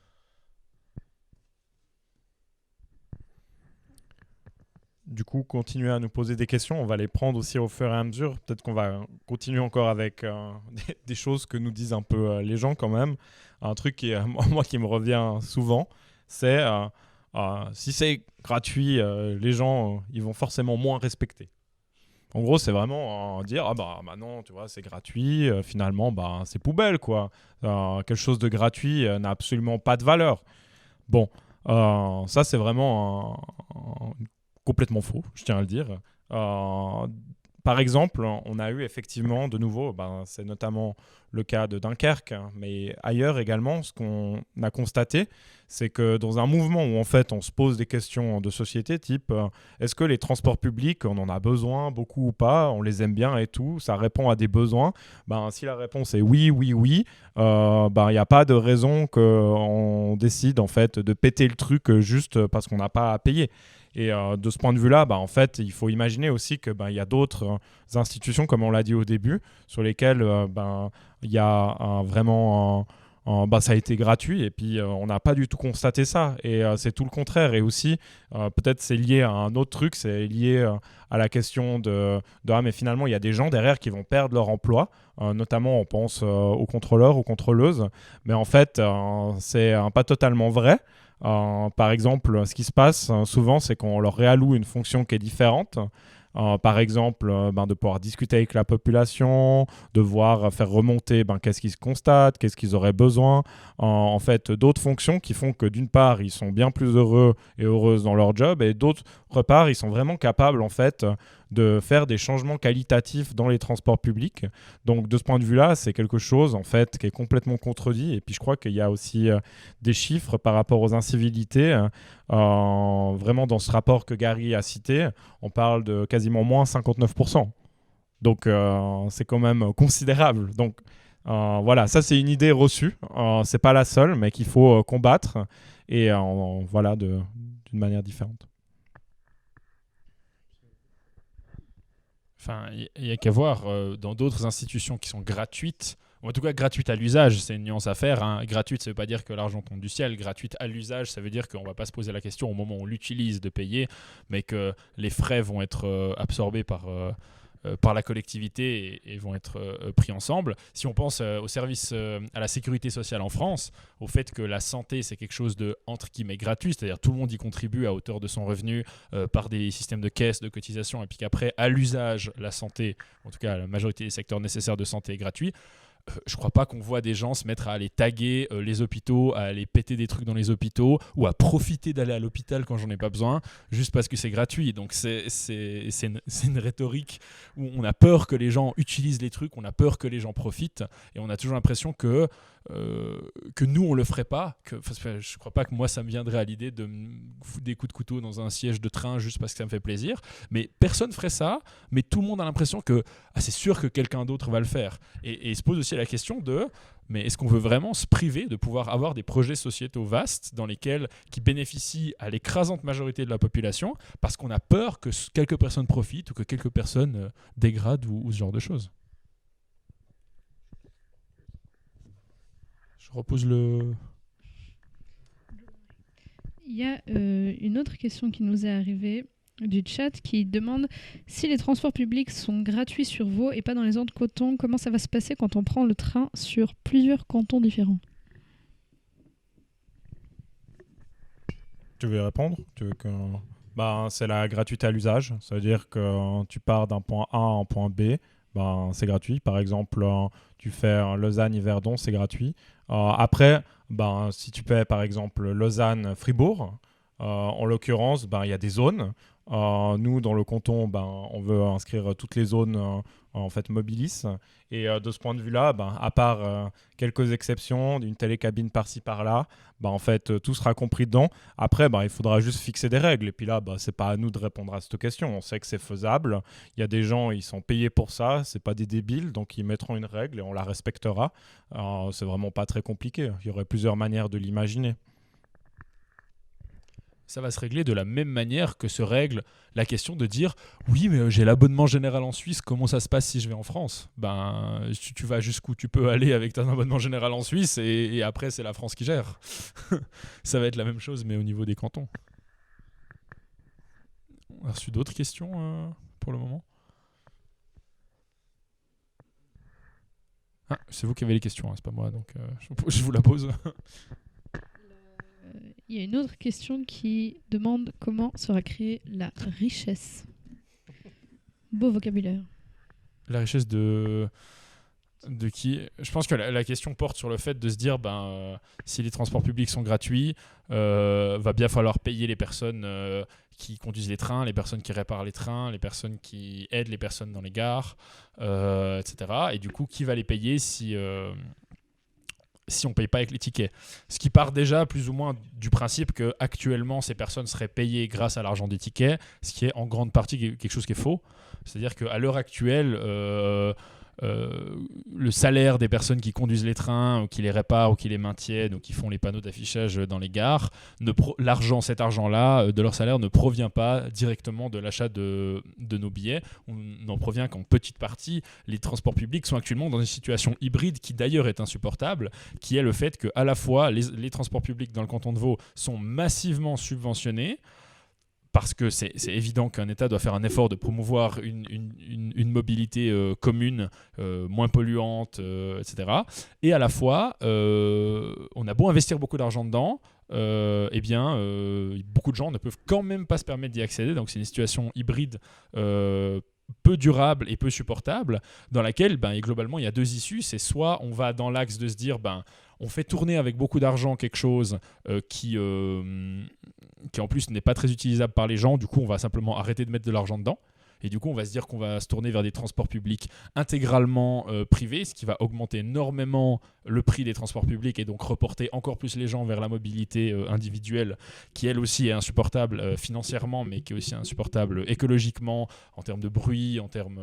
Du coup, continuez à nous poser des questions. On va les prendre aussi au fur et à mesure. Peut-être qu'on va continuer encore avec des choses que nous disent un peu les gens quand même. Un truc qui me revient souvent, c'est si c'est gratuit, les gens ils vont forcément moins respecter. En gros, c'est vraiment dire non, tu vois, c'est gratuit. Finalement, c'est poubelle quoi. Quelque chose de gratuit n'a absolument pas de valeur. Bon, ça c'est vraiment complètement faux, je tiens à le dire. Par exemple, on a eu effectivement de nouveau, c'est notamment le cas de Dunkerque, mais ailleurs également, ce qu'on a constaté, c'est que dans un mouvement où en fait on se pose des questions de société type est-ce que les transports publics, on en a besoin beaucoup ou pas, on les aime bien et tout, ça répond à des besoins, si la réponse est oui, il n'y a pas de raison qu'on décide en fait de péter le truc juste parce qu'on n'a pas à payer. Et de ce point de vue-là, en fait, il faut imaginer aussi que y a d'autres institutions, comme on l'a dit au début, sur lesquelles il y a vraiment ça a été gratuit et puis on n'a pas du tout constaté ça. Et c'est tout le contraire. Et aussi, peut-être c'est lié à un autre truc, c'est lié à la question ah, mais finalement, il y a des gens derrière qui vont perdre leur emploi. Notamment, on pense aux contrôleurs, aux contrôleuses. Mais en fait, c'est pas totalement vrai. Par exemple, ce qui se passe souvent, c'est qu'on leur réalloue une fonction qui est différente. Par exemple, de pouvoir discuter avec la population, de voir faire remonter qu'est-ce qu'ils se constatent, qu'est-ce qu'ils auraient besoin. En fait, d'autres fonctions qui font que d'une part, ils sont bien plus heureux et heureuses dans leur job, et d'autre part, ils sont vraiment capables en fait de faire des changements qualitatifs dans les transports publics. Donc de ce point de vue-là, c'est quelque chose en fait qui est complètement contredit. Et puis je crois qu'il y a aussi des chiffres par rapport aux incivilités. Vraiment dans ce rapport que Gary a cité, on parle de quasiment moins 59%. Donc c'est quand même considérable. Donc voilà, ça c'est une idée reçue. C'est pas la seule, mais qu'il faut combattre et voilà d'une manière différente. Enfin, il n'y a qu'à voir dans d'autres institutions qui sont gratuites, ou en tout cas gratuites à l'usage, c'est une nuance à faire. Hein. Gratuite, ça ne veut pas dire que l'argent tombe du ciel. Gratuite à l'usage, ça veut dire qu'on ne va pas se poser la question au moment où on l'utilise de payer, mais que les frais vont être absorbés par la collectivité et vont être pris ensemble. Si on pense au service à la sécurité sociale en France, au fait que la santé c'est quelque chose de entre guillemets gratuit, c'est-à-dire tout le monde y contribue à hauteur de son revenu par des systèmes de caisse, de cotisation, et puis qu'après à l'usage la santé, en tout cas la majorité des secteurs nécessaires de santé est gratuit. Je crois pas qu'on voit des gens se mettre à aller taguer les hôpitaux, à aller péter des trucs dans les hôpitaux ou à profiter d'aller à l'hôpital quand j'en ai pas besoin, juste parce que c'est gratuit. Donc c'est une rhétorique où on a peur que les gens utilisent les trucs, on a peur que les gens profitent, et on a toujours l'impression que nous on le ferait pas. Je crois pas que moi ça me viendrait à l'idée de me foutre des coups de couteau dans un siège de train juste parce que ça me fait plaisir. Mais personne ferait ça, mais tout le monde a l'impression que c'est sûr que quelqu'un d'autre va le faire. Et il se pose aussi la question de mais est-ce qu'on veut vraiment se priver de pouvoir avoir des projets sociétaux vastes qui bénéficient à l'écrasante majorité de la population parce qu'on a peur que quelques personnes profitent ou que quelques personnes dégradent ou ce genre de choses. Je repose le... Il y a une autre question qui nous est arrivée du chat qui demande si les transports publics sont gratuits sur Vaud et pas dans les autres cantons, comment ça va se passer quand on prend le train sur plusieurs cantons différents? Tu veux y répondre? C'est la gratuité à l'usage. Ça veut dire que tu pars d'un point A à un point B, c'est gratuit. Par exemple, tu fais Lausanne-Yverdon, c'est gratuit. Après, si tu fais par exemple Lausanne-Fribourg, en l'occurrence, il y a des zones. Nous, dans le canton, on veut inscrire toutes les zones en fait mobilis. Et de ce point de vue-là, à part quelques exceptions, d'une télécabine par-ci par-là, en fait, tout sera compris dedans. Après, il faudra juste fixer des règles. Et puis là, c'est pas à nous de répondre à cette question. On sait que c'est faisable. Il y a des gens, ils sont payés pour ça. C'est pas des débiles, donc ils mettront une règle et on la respectera. C'est vraiment pas très compliqué. Il y aurait plusieurs manières de l'imaginer. Ça va se régler de la même manière que se règle la question de dire oui mais j'ai l'abonnement général en Suisse, comment ça se passe si je vais en France? Tu vas jusqu'où tu peux aller avec ton abonnement général en Suisse et après c'est la France qui gère. Ça va être la même chose mais au niveau des cantons. On a reçu d'autres questions pour le moment? C'est vous qui avez les questions, c'est pas moi, donc je vous la pose. Il y a une autre question qui demande comment sera créée la richesse. Beau vocabulaire. La richesse de qui? Je pense que la question porte sur le fait de se dire si les transports publics sont gratuits, va bien falloir payer les personnes qui conduisent les trains, les personnes qui réparent les trains, les personnes qui aident les personnes dans les gares, etc. Et du coup, qui va les payer si on ne paye pas avec les tickets? Ce qui part déjà plus ou moins du principe qu'actuellement, ces personnes seraient payées grâce à l'argent des tickets, ce qui est en grande partie quelque chose qui est faux. C'est-à-dire qu'à l'heure actuelle, le salaire des personnes qui conduisent les trains, ou qui les réparent, ou qui les maintiennent, ou qui font les panneaux d'affichage dans les gares, cet argent-là de leur salaire ne provient pas directement de l'achat de nos billets. On n'en provient qu'en petite partie. Les transports publics sont actuellement dans une situation hybride qui d'ailleurs est insupportable, qui est le fait qu'à la fois les transports publics dans le canton de Vaud sont massivement subventionnés, parce que c'est évident qu'un État doit faire un effort de promouvoir une mobilité commune, moins polluante, etc. Et à la fois, on a beau investir beaucoup d'argent dedans, beaucoup de gens ne peuvent quand même pas se permettre d'y accéder. Donc c'est une situation hybride peu durable et peu supportable, dans laquelle globalement il y a deux issues. C'est soit on va dans l'axe de se dire on fait tourner avec beaucoup d'argent quelque chose qui en plus n'est pas très utilisable par les gens, du coup on va simplement arrêter de mettre de l'argent dedans, et du coup on va se dire qu'on va se tourner vers des transports publics intégralement privés, ce qui va augmenter énormément le prix des transports publics et donc reporter encore plus les gens vers la mobilité individuelle, qui elle aussi est insupportable financièrement, mais qui est aussi insupportable écologiquement, en termes de bruit, en termes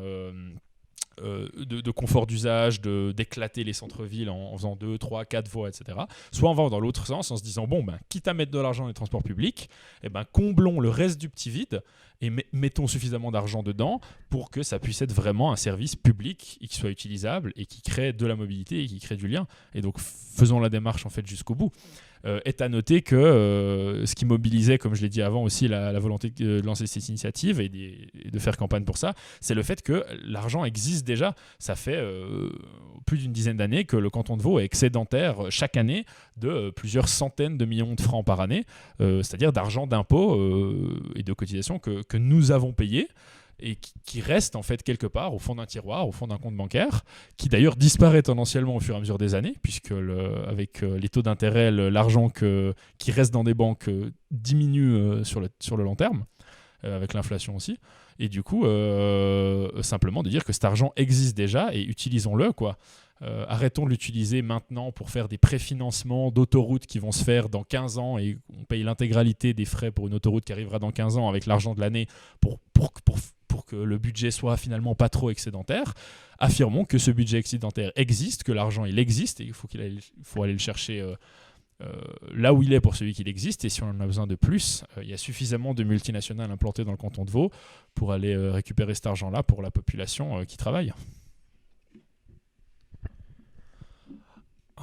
de confort d'usage, d'éclater les centres-villes en faisant 2, 3, 4 voies, etc. Soit on va dans l'autre sens en se disant quitte à mettre de l'argent dans les transports publics, comblons le reste du petit vide et mettons suffisamment d'argent dedans pour que ça puisse être vraiment un service public et qui soit utilisable et qui crée de la mobilité et qui crée du lien. Et donc faisons la démarche en fait jusqu'au bout. Est à noter que ce qui mobilisait, comme je l'ai dit avant aussi, la volonté de lancer cette initiative et de faire campagne pour ça, c'est le fait que l'argent existe déjà. Ça fait plus d'une dizaine d'années que le canton de Vaud est excédentaire chaque année de plusieurs centaines de millions de francs par année, c'est-à-dire d'argent d'impôts et de cotisations que nous avons payés, et qui reste en fait quelque part au fond d'un tiroir, au fond d'un compte bancaire, qui d'ailleurs disparaît tendanciellement au fur et à mesure des années, puisque avec les taux d'intérêt, l'argent qui reste dans des banques diminue sur le long terme, avec l'inflation aussi. Et du coup, simplement de dire que cet argent existe déjà et utilisons-le, quoi. Arrêtons de l'utiliser maintenant pour faire des préfinancements d'autoroutes qui vont se faire dans 15 ans et on paye l'intégralité des frais pour une autoroute qui arrivera dans 15 ans avec l'argent de l'année pour que le budget soit finalement pas trop excédentaire. Affirmons que ce budget excédentaire existe, que l'argent il existe et il faut aller le chercher là où il est pour celui qui existe, et si on en a besoin de plus, il y a suffisamment de multinationales implantées dans le canton de Vaud pour aller récupérer cet argent-là pour la population qui travaille.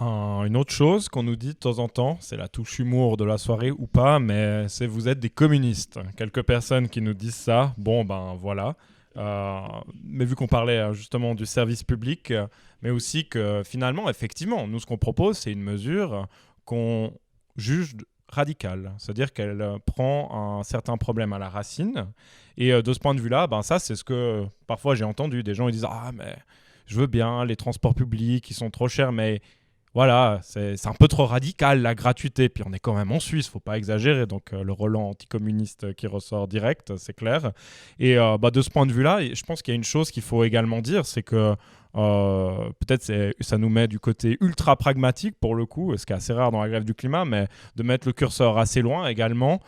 Une autre chose qu'on nous dit de temps en temps, c'est la touche humour de la soirée ou pas, mais c'est vous êtes des communistes. Quelques personnes qui nous disent ça, voilà. Mais vu qu'on parlait justement du service public, mais aussi que finalement, effectivement, nous ce qu'on propose, c'est une mesure qu'on juge radicale. C'est-à-dire qu'elle prend un certain problème à la racine. Et de ce point de vue-là, ça c'est ce que parfois j'ai entendu. Des gens ils disent « Ah mais je veux bien, les transports publics, ils sont trop chers, mais... » Voilà, c'est un peu trop radical la gratuité. Puis on est quand même en Suisse, faut pas exagérer. Donc le relent anticommuniste qui ressort direct, c'est clair. Et de ce point de vue-là, je pense qu'il y a une chose qu'il faut également dire, c'est que peut-être ça nous met du côté ultra pragmatique pour le coup, ce qui est assez rare dans la grève du climat, mais de mettre le curseur assez loin également.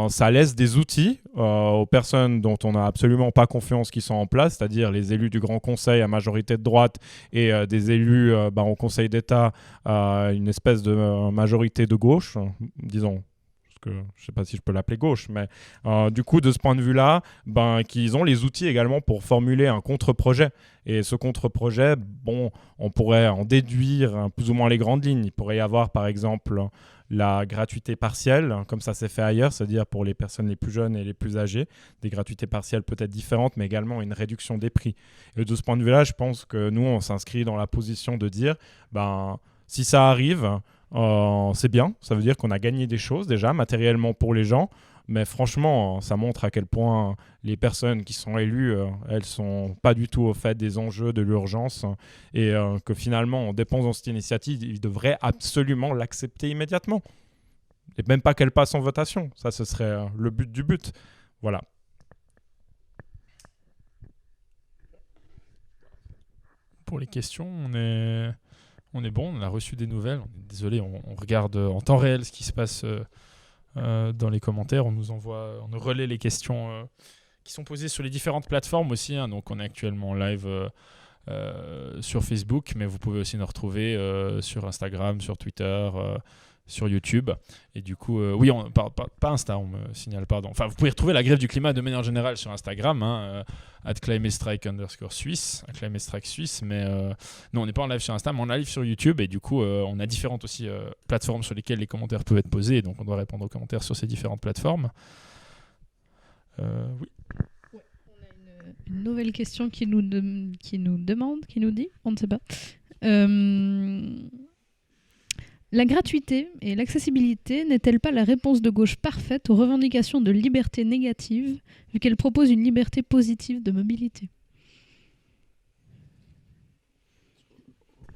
Ça laisse des outils aux personnes dont on n'a absolument pas confiance qui sont en place, c'est-à-dire les élus du Grand Conseil à majorité de droite et des élus au Conseil d'État à une espèce de majorité de gauche, disons. Que je ne sais pas si je peux l'appeler gauche, mais du coup, de ce point de vue-là, qu'ils ont les outils également pour formuler un contre-projet. Et ce contre-projet, on pourrait en déduire plus ou moins les grandes lignes. Il pourrait y avoir, par exemple, la gratuité partielle, comme ça s'est fait ailleurs, c'est-à-dire pour les personnes les plus jeunes et les plus âgées, des gratuités partielles peut-être différentes, mais également une réduction des prix. Et de ce point de vue-là, je pense que nous, on s'inscrit dans la position de dire, si ça arrive... c'est bien, ça veut dire qu'on a gagné des choses déjà matériellement pour les gens, mais franchement ça montre à quel point les personnes qui sont élues elles sont pas du tout au fait des enjeux de l'urgence et que finalement en dépensant cette initiative ils devraient absolument l'accepter immédiatement et même pas qu'elle passe en votation, ça ce serait le but du but. Voilà. Pour les questions, on est bon, on a reçu des nouvelles. Désolé, on regarde en temps réel ce qui se passe dans les commentaires. On nous relaie les questions qui sont posées sur les différentes plateformes aussi. Donc on est actuellement en live sur Facebook, mais vous pouvez aussi nous retrouver sur Instagram, sur Twitter, sur YouTube. Et du coup, oui, pas Insta, on me signale, pardon. Enfin, vous pouvez retrouver la grève du climat de manière générale sur Instagram, @climatestrike_Suisse, climatestrike Suisse, mais non, on n'est pas en live sur Insta, mais on est en live sur YouTube, et du coup, on a différentes aussi plateformes sur lesquelles les commentaires peuvent être posés, donc on doit répondre aux commentaires sur ces différentes plateformes. Oui. Une nouvelle question qui nous dit, on ne sait pas. La gratuité et l'accessibilité n'est-elle pas la réponse de gauche parfaite aux revendications de liberté négative, vu qu'elle propose une liberté positive de mobilité?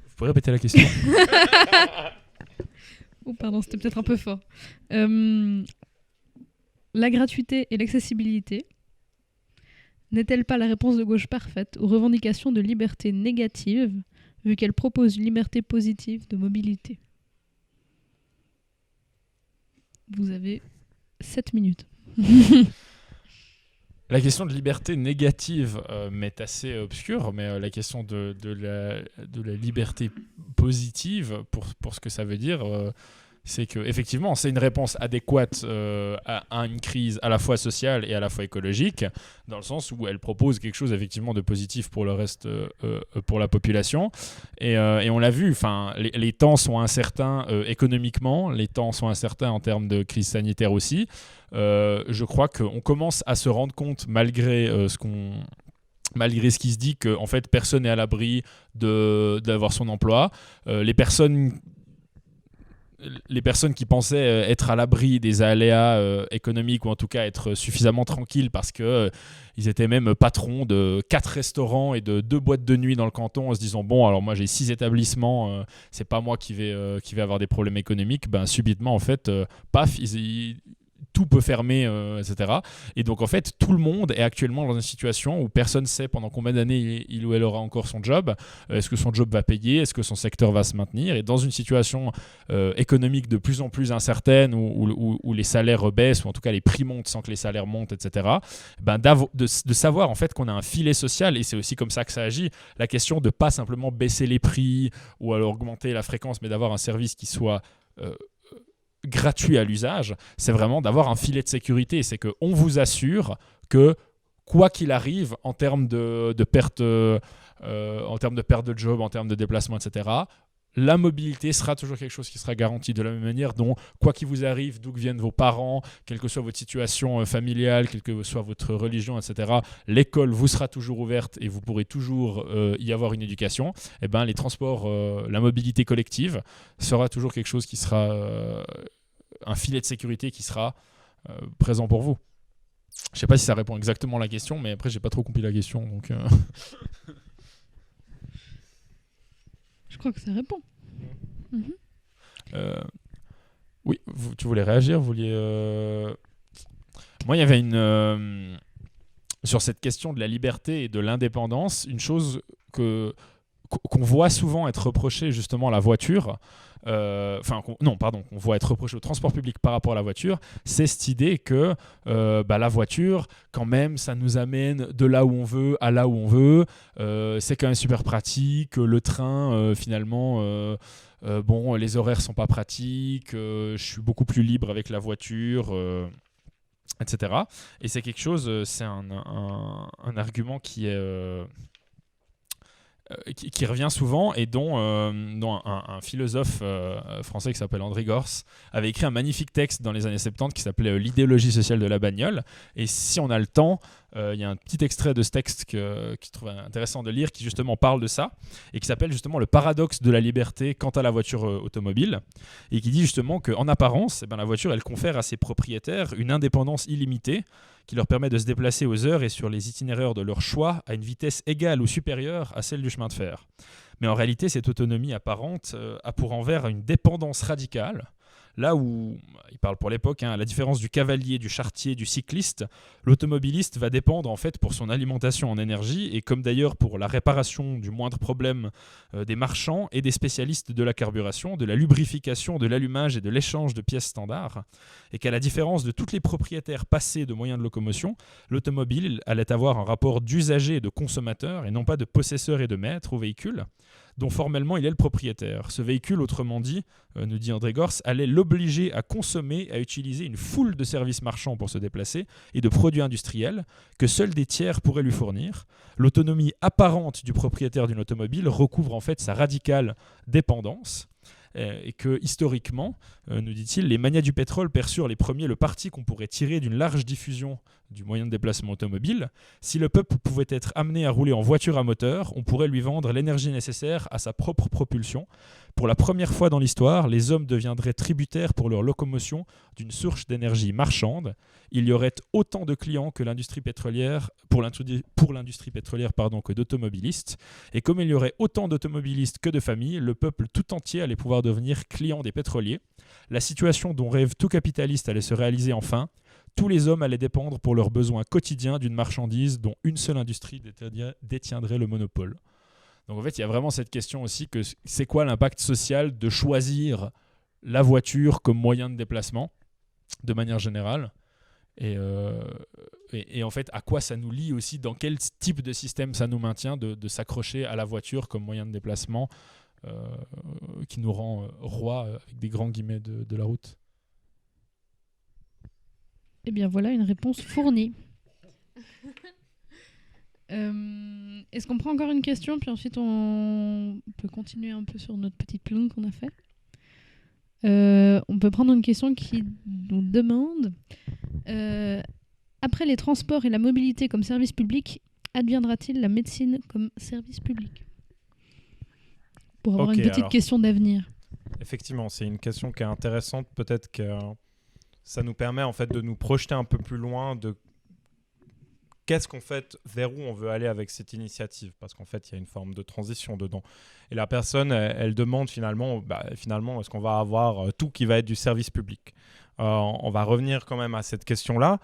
Vous pouvez répéter la question? Oh pardon, c'était peut-être un peu fort. La gratuité et l'accessibilité n'est-elle pas la réponse de gauche parfaite aux revendications de liberté négative, vu qu'elle propose une liberté positive de mobilité? Vous avez 7 minutes. La question de liberté négative m'est assez obscure, mais la question de la liberté positive, pour ce que ça veut dire, c'est qu'effectivement, c'est une réponse adéquate à une crise à la fois sociale et à la fois écologique, dans le sens où elle propose quelque chose effectivement de positif pour le reste, pour la population. Et on l'a vu, les temps sont incertains économiquement, les temps sont incertains en termes de crise sanitaire aussi. Je crois qu'on commence à se rendre compte, malgré ce qui se dit, que en fait, personne n'est à l'abri d'avoir son emploi. Les personnes qui pensaient être à l'abri des aléas économiques, ou en tout cas être suffisamment tranquilles parce qu'ils étaient même patrons de 4 restaurants et de 2 boîtes de nuit dans le canton, en se disant bon, alors moi j'ai 6 établissements, c'est pas moi qui vais avoir des problèmes économiques. Subitement en fait, paf, tout peut fermer, etc. Et donc en fait, tout le monde est actuellement dans une situation où personne ne sait pendant combien d'années il ou elle aura encore son job. Est-ce que son job va payer? Est-ce que son secteur va se maintenir? Et dans une situation économique de plus en plus incertaine, où les salaires baissent, ou en tout cas les prix montent sans que les salaires montent, etc., de savoir en fait qu'on a un filet social, et c'est aussi comme ça que ça agit. La question de ne pas simplement baisser les prix ou alors augmenter la fréquence, mais d'avoir un service qui soit gratuit à l'usage, c'est vraiment d'avoir un filet de sécurité. C'est qu'on vous assure que quoi qu'il arrive en termes de perte de job, en termes de déplacement, etc., la mobilité sera toujours quelque chose qui sera garanti, de la même manière dont, quoi qu'il vous arrive, d'où que viennent vos parents, quelle que soit votre situation familiale, quelle que soit votre religion, etc., l'école vous sera toujours ouverte et vous pourrez toujours y avoir une éducation. Et les transports, la mobilité collective sera toujours quelque chose qui sera un filet de sécurité qui sera présent pour vous. Je ne sais pas si ça répond exactement à la question, mais après, j'ai pas trop compris la question. Donc, Je crois que ça répond. Oui, tu voulais réagir, Moi, il y avait sur cette question de la liberté et de l'indépendance, une chose qu'on voit souvent être reprochée justement à la voiture, qu'on voit être reproché au transport public par rapport à la voiture, c'est cette idée que la voiture, quand même, ça nous amène de là où on veut à là où on veut, c'est quand même super pratique, le train, finalement, les horaires sont pas pratiques, je suis beaucoup plus libre avec la voiture, etc. Et c'est quelque chose, c'est un argument qui est... qui revient souvent, et dont un philosophe français qui s'appelle André Gorz avait écrit un magnifique texte dans les années 70 qui s'appelait L'idéologie sociale de la bagnole. Et si on a le temps, il y a un petit extrait de ce texte que je trouve intéressant de lire, qui justement parle de ça, et qui s'appelle justement le paradoxe de la liberté quant à la voiture automobile, et qui dit justement qu'en apparence, la voiture, elle confère à ses propriétaires une indépendance illimitée qui leur permet de se déplacer aux heures et sur les itinéraires de leur choix à une vitesse égale ou supérieure à celle du chemin de fer. Mais en réalité, cette autonomie apparente a pour envers une dépendance radicale, Là où, il parle pour l'époque, à la différence du cavalier, du charretier, du cycliste, l'automobiliste va dépendre en fait pour son alimentation en énergie et comme d'ailleurs pour la réparation du moindre problème des marchands et des spécialistes de la carburation, de la lubrification, de l'allumage et de l'échange de pièces standards, et qu'à la différence de tous les propriétaires passés de moyens de locomotion, l'automobile allait avoir un rapport d'usager et de consommateur et non pas de possesseur et de maître au véhicule, dont formellement il est le propriétaire. Ce véhicule, autrement dit, nous dit André Gors, allait l'obliger à consommer, à utiliser une foule de services marchands pour se déplacer et de produits industriels que seuls des tiers pourraient lui fournir. L'autonomie apparente du propriétaire d'une automobile recouvre en fait sa radicale dépendance. Et que historiquement, nous dit-il, les magnats du pétrole perçurent les premiers le parti qu'on pourrait tirer d'une large diffusion du moyen de déplacement automobile. Si le peuple pouvait être amené à rouler en voiture à moteur, on pourrait lui vendre l'énergie nécessaire à sa propre propulsion. Pour la première fois dans l'histoire, les hommes deviendraient tributaires pour leur locomotion d'une source d'énergie marchande. Il y aurait autant de clients que l'industrie pétrolière, pour l'industrie pétrolière que d'automobilistes. Et comme il y aurait autant d'automobilistes que de familles, le peuple tout entier allait pouvoir devenir client des pétroliers. La situation dont rêve tout capitaliste allait se réaliser enfin. Tous les hommes allaient dépendre pour leurs besoins quotidiens d'une marchandise dont une seule industrie détiendrait le monopole. Donc en fait, il y a vraiment cette question aussi que c'est quoi l'impact social de choisir la voiture comme moyen de déplacement de manière générale et en fait, à quoi ça nous lie aussi, dans quel type de système ça nous maintient de s'accrocher à la voiture comme moyen de déplacement qui nous rend roi avec des grands guillemets de la route. Eh bien voilà une réponse fournie. Est-ce qu'on prend encore une question, puis ensuite on peut continuer un peu sur notre petite plonge qu'on a fait. On peut prendre une question qui nous demande après les transports et la mobilité comme service public, adviendra-t-il la médecine comme service public? Pour avoir une petite question d'avenir. Effectivement, c'est une question qui est intéressante. Peut-être que ça nous permet en fait de nous projeter un peu plus loin de qu'est-ce qu'on fait, vers où on veut aller avec cette initiative, parce qu'en fait il y a une forme de transition dedans. Et la personne, elle demande finalement, est-ce qu'on va avoir tout qui va être du service public? On va revenir quand même à cette question-là.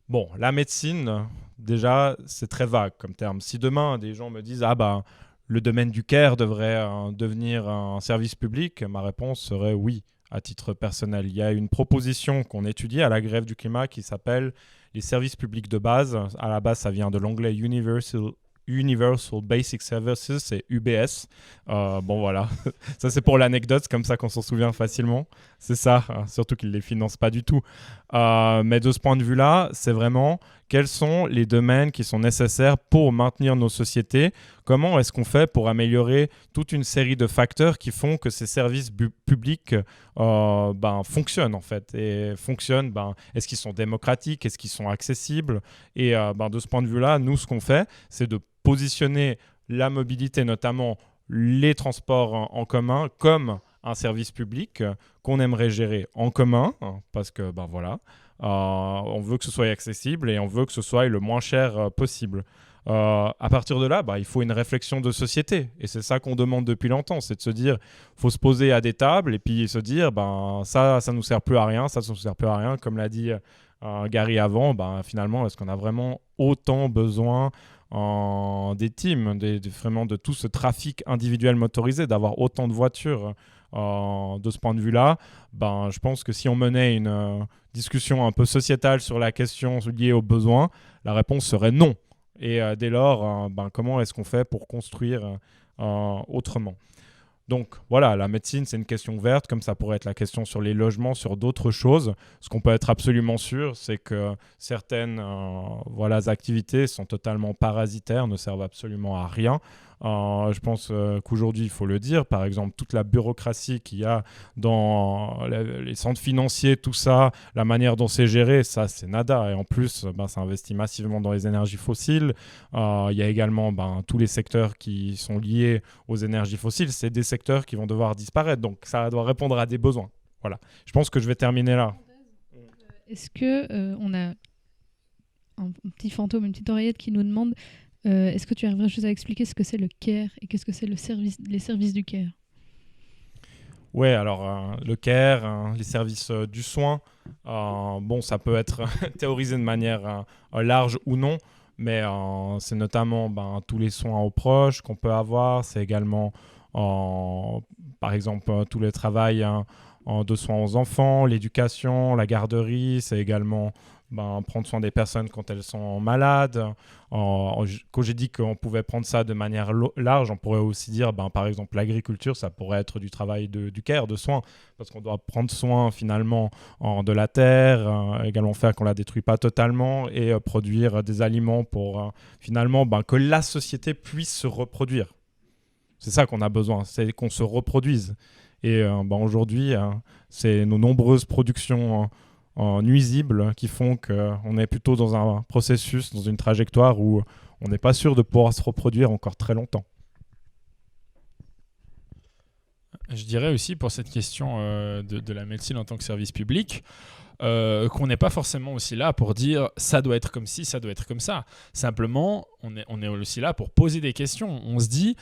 Bon, la médecine, déjà, c'est très vague comme terme. Si demain des gens me disent le domaine du care devrait devenir un service public, ma réponse serait oui. À titre personnel, il y a une proposition qu'on étudie à la grève du climat qui s'appelle les services publics de base. À la base, ça vient de l'anglais Universal Basic Services, c'est UBS. Bon voilà, ça c'est pour l'anecdote, c'est comme ça qu'on s'en souvient facilement. C'est ça, surtout qu'ils ne les financent pas du tout. Mais de ce point de vue-là, c'est vraiment quels sont les domaines qui sont nécessaires pour maintenir nos sociétés. Comment est-ce qu'on fait pour améliorer toute une série de facteurs qui font que ces services publics fonctionnent en fait. Et fonctionnent, est-ce qu'ils sont démocratiques, est-ce qu'ils sont accessibles? Et de ce point de vue-là, nous, ce qu'on fait, c'est de positionner la mobilité, notamment les transports en commun, comme un service public qu'on aimerait gérer en commun, parce que on veut que ce soit accessible et on veut que ce soit le moins cher possible. À partir de là, il faut une réflexion de société. Et c'est ça qu'on demande depuis longtemps, c'est de se dire, il faut se poser à des tables et puis se dire, ça ne nous sert plus à rien, ça ne nous sert plus à rien. Comme l'a dit Gary avant, finalement, est-ce qu'on a vraiment autant besoin des teams, vraiment de tout ce trafic individuel motorisé, d'avoir autant de voitures? De ce point de vue-là, je pense que si on menait une discussion un peu sociétale sur la question liée aux besoins, la réponse serait non. Et dès lors, comment est-ce qu'on fait pour construire autrement? Donc voilà, la médecine, c'est une question ouverte, comme ça pourrait être la question sur les logements, sur d'autres choses. Ce qu'on peut être absolument sûr, c'est que certaines activités sont totalement parasitaires, ne servent absolument à rien. Je pense qu'aujourd'hui, il faut le dire, par exemple, toute la bureaucratie qu'il y a dans les centres financiers, tout ça, la manière dont c'est géré, ça, c'est nada. Et en plus, ça investit massivement dans les énergies fossiles. Il y a également tous les secteurs qui sont liés aux énergies fossiles. C'est des secteurs qui vont devoir disparaître. Donc, ça doit répondre à des besoins. Voilà. Je pense que je vais terminer là. Est-ce qu'on a un petit fantôme, une petite oreillette qui nous demande est-ce que tu arriverais juste à expliquer ce que c'est le care et qu'est-ce que c'est les services du care? Ouais, alors le care, les services du soin, bon, ça peut être théorisé de manière large ou non, mais c'est notamment tous les soins aux proches qu'on peut avoir. C'est également, par exemple, tout le travail de soins aux enfants, l'éducation, la garderie. C'est également prendre soin des personnes quand elles sont malades. Quand j'ai dit qu'on pouvait prendre ça de manière large, on pourrait aussi dire, par exemple, l'agriculture, ça pourrait être du travail du care, de soins, parce qu'on doit prendre soin finalement de la terre, également faire qu'on ne la détruit pas totalement et produire des aliments pour finalement que la société puisse se reproduire. C'est ça qu'on a besoin, c'est qu'on se reproduise. Et aujourd'hui, c'est nos nombreuses productions nuisibles qui font qu'on est plutôt dans un processus, dans une trajectoire où on n'est pas sûr de pouvoir se reproduire encore très longtemps. Je dirais aussi pour cette question de la médecine en tant que service public, qu'on n'est pas forcément aussi là pour dire ça doit être comme ci, ça doit être comme ça. Simplement, on est aussi là pour poser des questions. On se dit,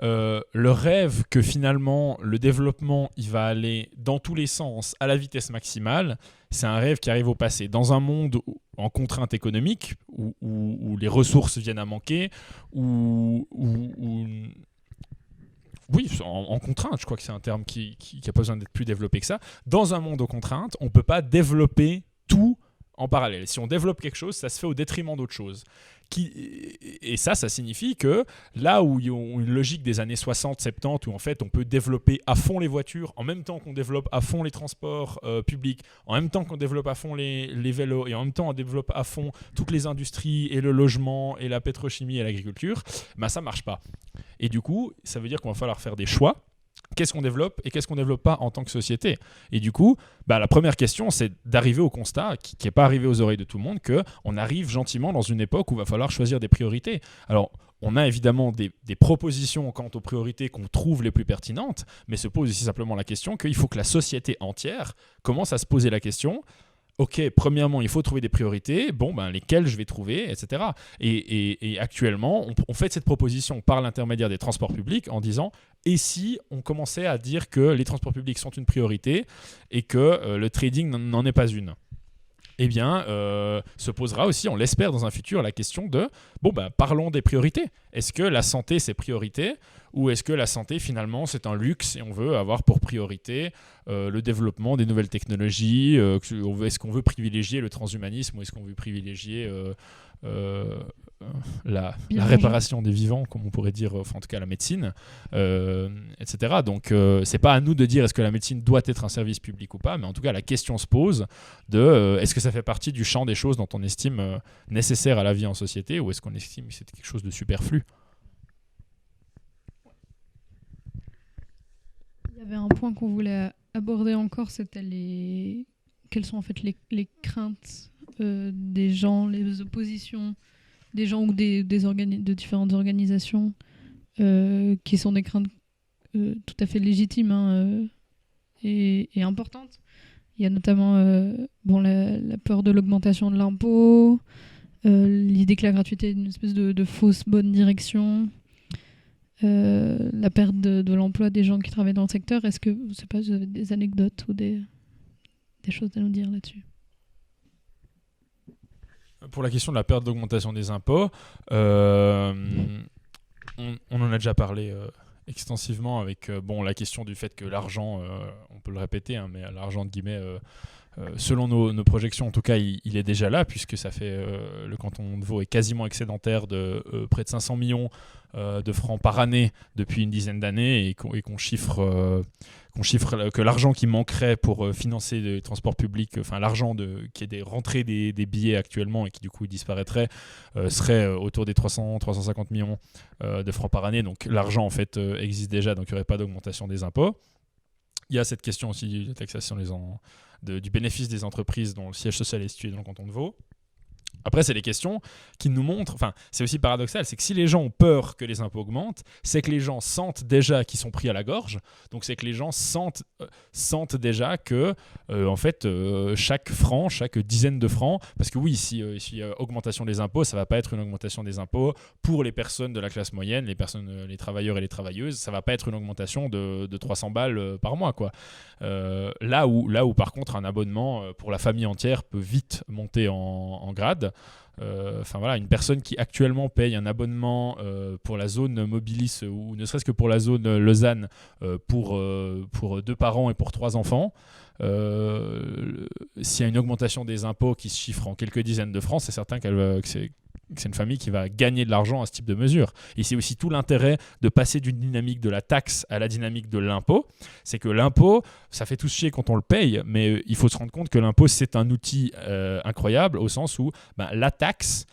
le rêve que finalement le développement il va aller dans tous les sens à la vitesse maximale, c'est un rêve qui arrive au passé. Dans un monde en contrainte économique, où les ressources viennent à manquer, oui, en contrainte, je crois que c'est un terme qui n'a pas besoin d'être plus développé que ça. Dans un monde aux contraintes, on ne peut pas développer tout en parallèle. Si on développe quelque chose, ça se fait au détriment d'autre chose. Et ça signifie que là où il y a une logique des années 60-70 où en fait on peut développer à fond les voitures en même temps qu'on développe à fond les transports publics, en même temps qu'on développe à fond les vélos et en même temps on développe à fond toutes les industries et le logement et la pétrochimie et l'agriculture, ça marche pas. Et du coup, ça veut dire qu'on va falloir faire des choix. Qu'est-ce qu'on développe et qu'est-ce qu'on ne développe pas en tant que société. Et du coup, la première question, c'est d'arriver au constat, qui n'est pas arrivé aux oreilles de tout le monde, qu'on arrive gentiment dans une époque où il va falloir choisir des priorités. Alors, on a évidemment des propositions quant aux priorités qu'on trouve les plus pertinentes, mais se pose ici simplement la question qu'il faut que la société entière commence à se poser la question. Ok, premièrement, il faut trouver des priorités. Lesquelles je vais trouver, etc. Et actuellement, on fait cette proposition par l'intermédiaire des transports publics en disant et si on commençait à dire que les transports publics sont une priorité et que le trading n'en est pas une. Eh bien, se posera aussi, on l'espère dans un futur, la question de parlons des priorités. Est-ce que la santé, c'est priorité ou est-ce que la santé, finalement, c'est un luxe et on veut avoir pour priorité le développement des nouvelles technologies est-ce qu'on veut privilégier le transhumanisme ou est-ce qu'on veut privilégier la réparation des vivants, comme on pourrait dire, enfin en tout cas la médecine, etc. Donc c'est pas à nous de dire est-ce que la médecine doit être un service public ou pas, mais en tout cas la question se pose de est-ce que ça fait partie du champ des choses dont on estime nécessaire à la vie en société ou est-ce qu'on estime que c'est quelque chose de superflu. Il y avait un point qu'on voulait aborder encore, c'était quelles sont en fait les craintes des gens, les oppositions des gens ou de différentes organisations qui sont des craintes tout à fait légitimes et importantes. Il y a notamment la peur de l'augmentation de l'impôt, l'idée que la gratuité est une espèce de fausse bonne direction, la perte de l'emploi des gens qui travaillent dans le secteur. Est-ce que vous avez des anecdotes ou des choses à nous dire là-dessus ? Pour la question de la perte d'augmentation des impôts, on en a déjà parlé extensivement avec la question du fait que l'argent, on peut le répéter, mais l'argent de guillemets, selon nos projections en tout cas, il est déjà là puisque ça fait le canton de Vaud est quasiment excédentaire de près de 500 millions de francs par année depuis une dizaine d'années et qu'on chiffre que l'argent qui manquerait pour financer les transports publics, enfin l'argent qui est des rentrées des billets actuellement et qui du coup disparaîtrait, serait autour des 350 millions de francs par année. Donc l'argent en fait existe déjà, donc il n'y aurait pas d'augmentation des impôts. Il y a cette question aussi de taxation du bénéfice des entreprises dont le siège social est situé dans le canton de Vaud. Après, c'est des questions qui nous montrent, enfin, c'est aussi paradoxal, c'est que si les gens ont peur que les impôts augmentent, c'est que les gens sentent déjà qu'ils sont pris à la gorge, donc c'est que les gens sentent déjà que, en fait, chaque franc, chaque dizaine de francs, parce que oui, si augmentation des impôts, ça va pas être une augmentation des impôts pour les personnes de la classe moyenne, les travailleurs et les travailleuses, ça va pas être une augmentation de 300 balles par mois, quoi. Là où, par contre, un abonnement pour la famille entière peut vite monter en grade. Enfin voilà, une personne qui actuellement paye un abonnement pour la zone Mobilis ou ne serait-ce que pour la zone Lausanne pour 2 parents et pour 3 enfants, s'il y a une augmentation des impôts qui se chiffre en quelques dizaines de francs, c'est certain que c'est une famille qui va gagner de l'argent à ce type de mesure. Et c'est aussi tout l'intérêt de passer d'une dynamique de la taxe à la dynamique de l'impôt. C'est que l'impôt, ça fait tous chier quand on le paye, mais il faut se rendre compte que l'impôt, c'est un outil incroyable au sens où la taxe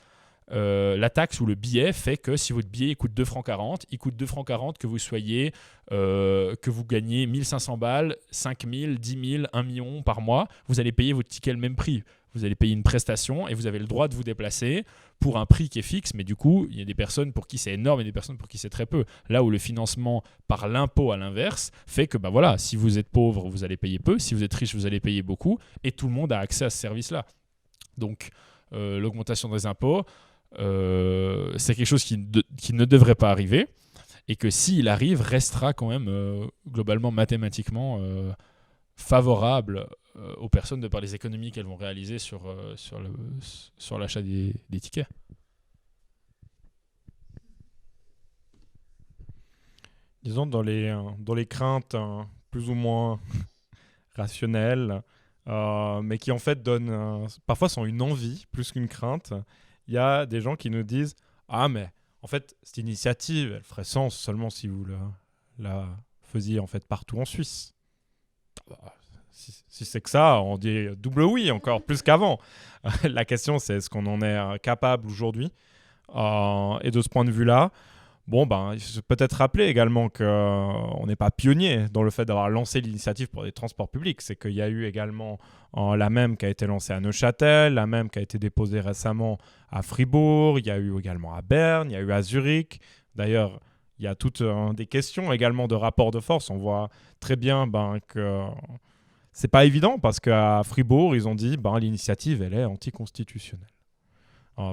ou le billet fait que si votre billet coûte 2 francs 40, il coûte 2 francs 40 que vous soyez, que vous gagnez 1500 balles, 5000, 10 000, 1 million par mois, vous allez payer votre ticket le même prix. Vous allez payer une prestation et vous avez le droit de vous déplacer pour un prix qui est fixe, mais du coup, il y a des personnes pour qui c'est énorme et des personnes pour qui c'est très peu. Là où le financement par l'impôt à l'inverse fait que voilà, si vous êtes pauvre, vous allez payer peu, si vous êtes riche, vous allez payer beaucoup, et tout le monde a accès à ce service-là. Donc, l'augmentation des impôts, c'est quelque chose qui ne devrait pas arriver, et que s'il arrive, restera quand même globalement mathématiquement favorable aux personnes de par les économies qu'elles vont réaliser sur l'achat des tickets. Disons, dans les craintes plus ou moins rationnelles, mais qui en fait donnent, parfois sont une envie plus qu'une crainte, il y a des gens qui nous disent « Ah, mais en fait, cette initiative, elle ferait sens seulement si vous la faisiez en fait partout en Suisse. » Si c'est que ça, on dit double oui, encore plus qu'avant. La question, c'est est-ce qu'on en est capable aujourd'hui et de ce point de vue-là, il faut peut-être rappeler également qu'on n'est pas pionnier dans le fait d'avoir lancé l'initiative pour les transports publics. C'est qu'il y a eu également la même qui a été lancée à Neuchâtel, la même qui a été déposée récemment à Fribourg, il y a eu également à Berne, il y a eu à Zurich. D'ailleurs, il y a toutes des questions également de rapport de force. On voit très bien que c'est pas évident parce qu'à Fribourg, ils ont dit l'initiative, elle est anticonstitutionnelle.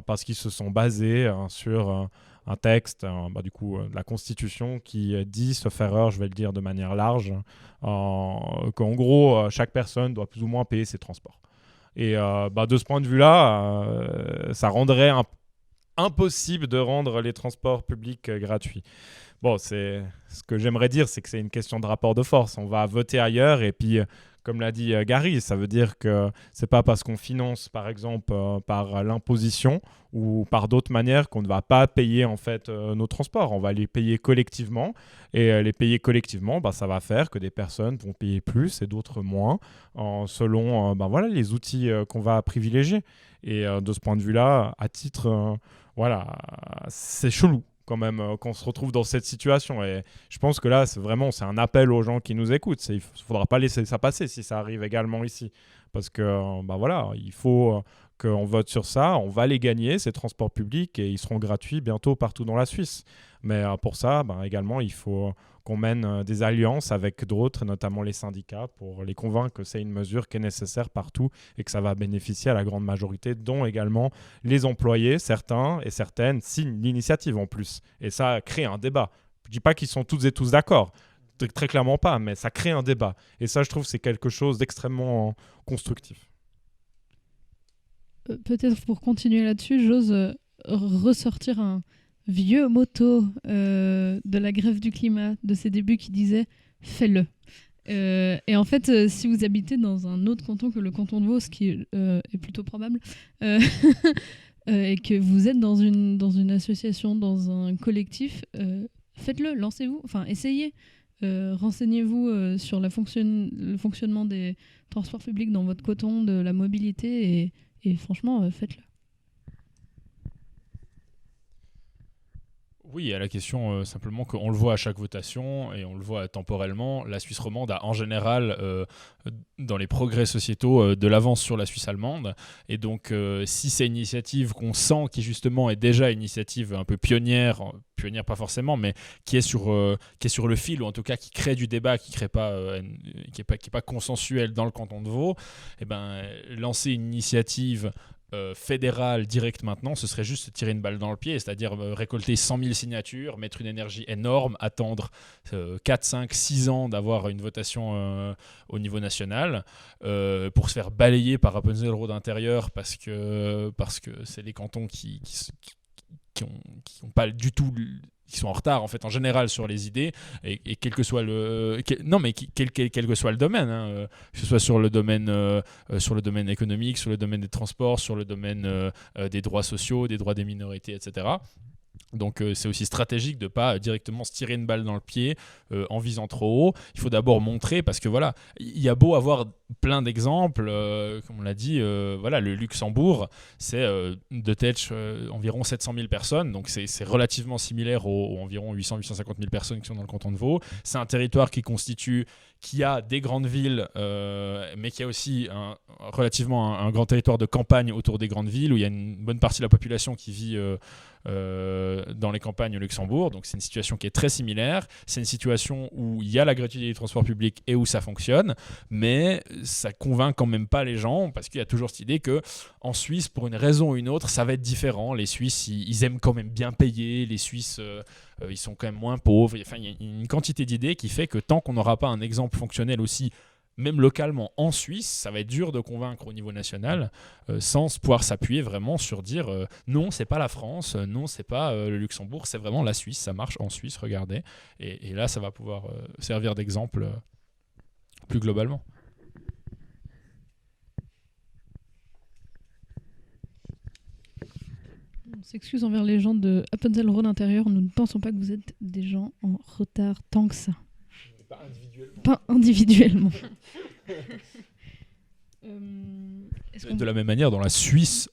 Parce qu'ils se sont basés sur un texte de la Constitution qui dit, sauf erreur, je vais le dire de manière large, qu'en gros, chaque personne doit plus ou moins payer ses transports. Et de ce point de vue-là, ça rendrait impossible de rendre les transports publics gratuits. Ce que j'aimerais dire, c'est que c'est une question de rapport de force. On va voter ailleurs et puis, comme l'a dit Gary, ça veut dire que c'est pas parce qu'on finance, par exemple, par l'imposition ou par d'autres manières qu'on ne va pas payer en fait nos transports. On va les payer collectivement et les payer collectivement, ça va faire que des personnes vont payer plus et d'autres moins selon les outils qu'on va privilégier. Et de ce point de vue-là, à titre, c'est chelou quand même qu'on se retrouve dans cette situation, et je pense que là c'est un appel aux gens qui nous écoutent. Il ne faudra pas laisser ça passer si ça arrive également ici, parce que il faut qu'on vote sur ça. On va les gagner, ces transports publics, et ils seront gratuits bientôt partout dans la Suisse. Mais pour ça également il faut qu'on mène des alliances avec d'autres, notamment les syndicats, pour les convaincre que c'est une mesure qui est nécessaire partout et que ça va bénéficier à la grande majorité, dont également les employés. Certains et certaines signent l'initiative en plus. Et ça crée un débat. Je ne dis pas qu'ils sont toutes et tous d'accord, très clairement pas, mais ça crée un débat. Et ça, je trouve, c'est quelque chose d'extrêmement constructif. Peut-être pour continuer là-dessus, j'ose ressortir un vieux motto de la grève du climat de ses débuts qui disait « fais-le ». Et en fait, si vous habitez dans un autre canton que le canton de Vaud, ce qui est plutôt probable, et que vous êtes dans une association, dans un collectif, faites-le, lancez-vous, essayez. Renseignez-vous sur le fonctionnement des transports publics dans votre canton, de la mobilité, et franchement, faites-le. Oui, à la question simplement qu'on le voit à chaque votation et on le voit temporellement, la Suisse romande a en général, dans les progrès sociétaux, de l'avance sur la Suisse allemande. Et donc, si c'est une initiative qu'on sent qui justement est déjà une initiative un peu pionnière pas forcément, mais qui est sur le fil, ou en tout cas qui crée du débat, qui est pas consensuel dans le canton de Vaud, eh ben, lancer une initiative fédérale directe maintenant, ce serait juste tirer une balle dans le pied, c'est-à-dire récolter 100 000 signatures, mettre une énergie énorme, attendre 4, 5, 6 ans d'avoir une votation au niveau national pour se faire balayer par Appenzell-Rhodes intérieur parce que c'est les cantons qui ont pas du tout, qui sont en retard en fait en général sur les idées, et quel que soit quel que soit le domaine, hein, que ce soit sur le domaine économique, sur le domaine des transports, sur le domaine des droits sociaux, des droits des minorités, etc. Donc c'est aussi stratégique de ne pas directement se tirer une balle dans le pied en visant trop haut. Il faut d'abord montrer, parce que voilà, il y a beau avoir plein d'exemples, comme on l'a dit, voilà, le Luxembourg, c'est de tête environ 700 000 personnes, donc c'est relativement similaire aux environ 800-850 000 personnes qui sont dans le canton de Vaud. C'est un territoire qui a des grandes villes, mais qui a aussi relativement un grand territoire de campagne autour des grandes villes, où il y a une bonne partie de la population qui vit dans les campagnes au Luxembourg. Donc c'est une situation qui est très similaire. C'est une situation où il y a la gratuité du transport public et où ça fonctionne, mais ça convainc quand même pas les gens, parce qu'il y a toujours cette idée que en Suisse, pour une raison ou une autre, ça va être différent. Les Suisses, ils aiment quand même bien payer. Les Suisses, ils sont quand même moins pauvres. Enfin, il y a une quantité d'idées qui fait que tant qu'on n'aura pas un exemple fonctionnel aussi, même localement en Suisse, ça va être dur de convaincre au niveau national sans pouvoir s'appuyer vraiment sur dire non, c'est pas la France, non, c'est pas le Luxembourg, c'est vraiment la Suisse, ça marche en Suisse, regardez. Et là, ça va pouvoir servir d'exemple plus globalement. On s'excuse envers les gens de Appenzell-Rhodes intérieur, nous ne pensons pas que vous êtes des gens en retard tant que ça. Pas individuellement. De la même manière, dans la Suisse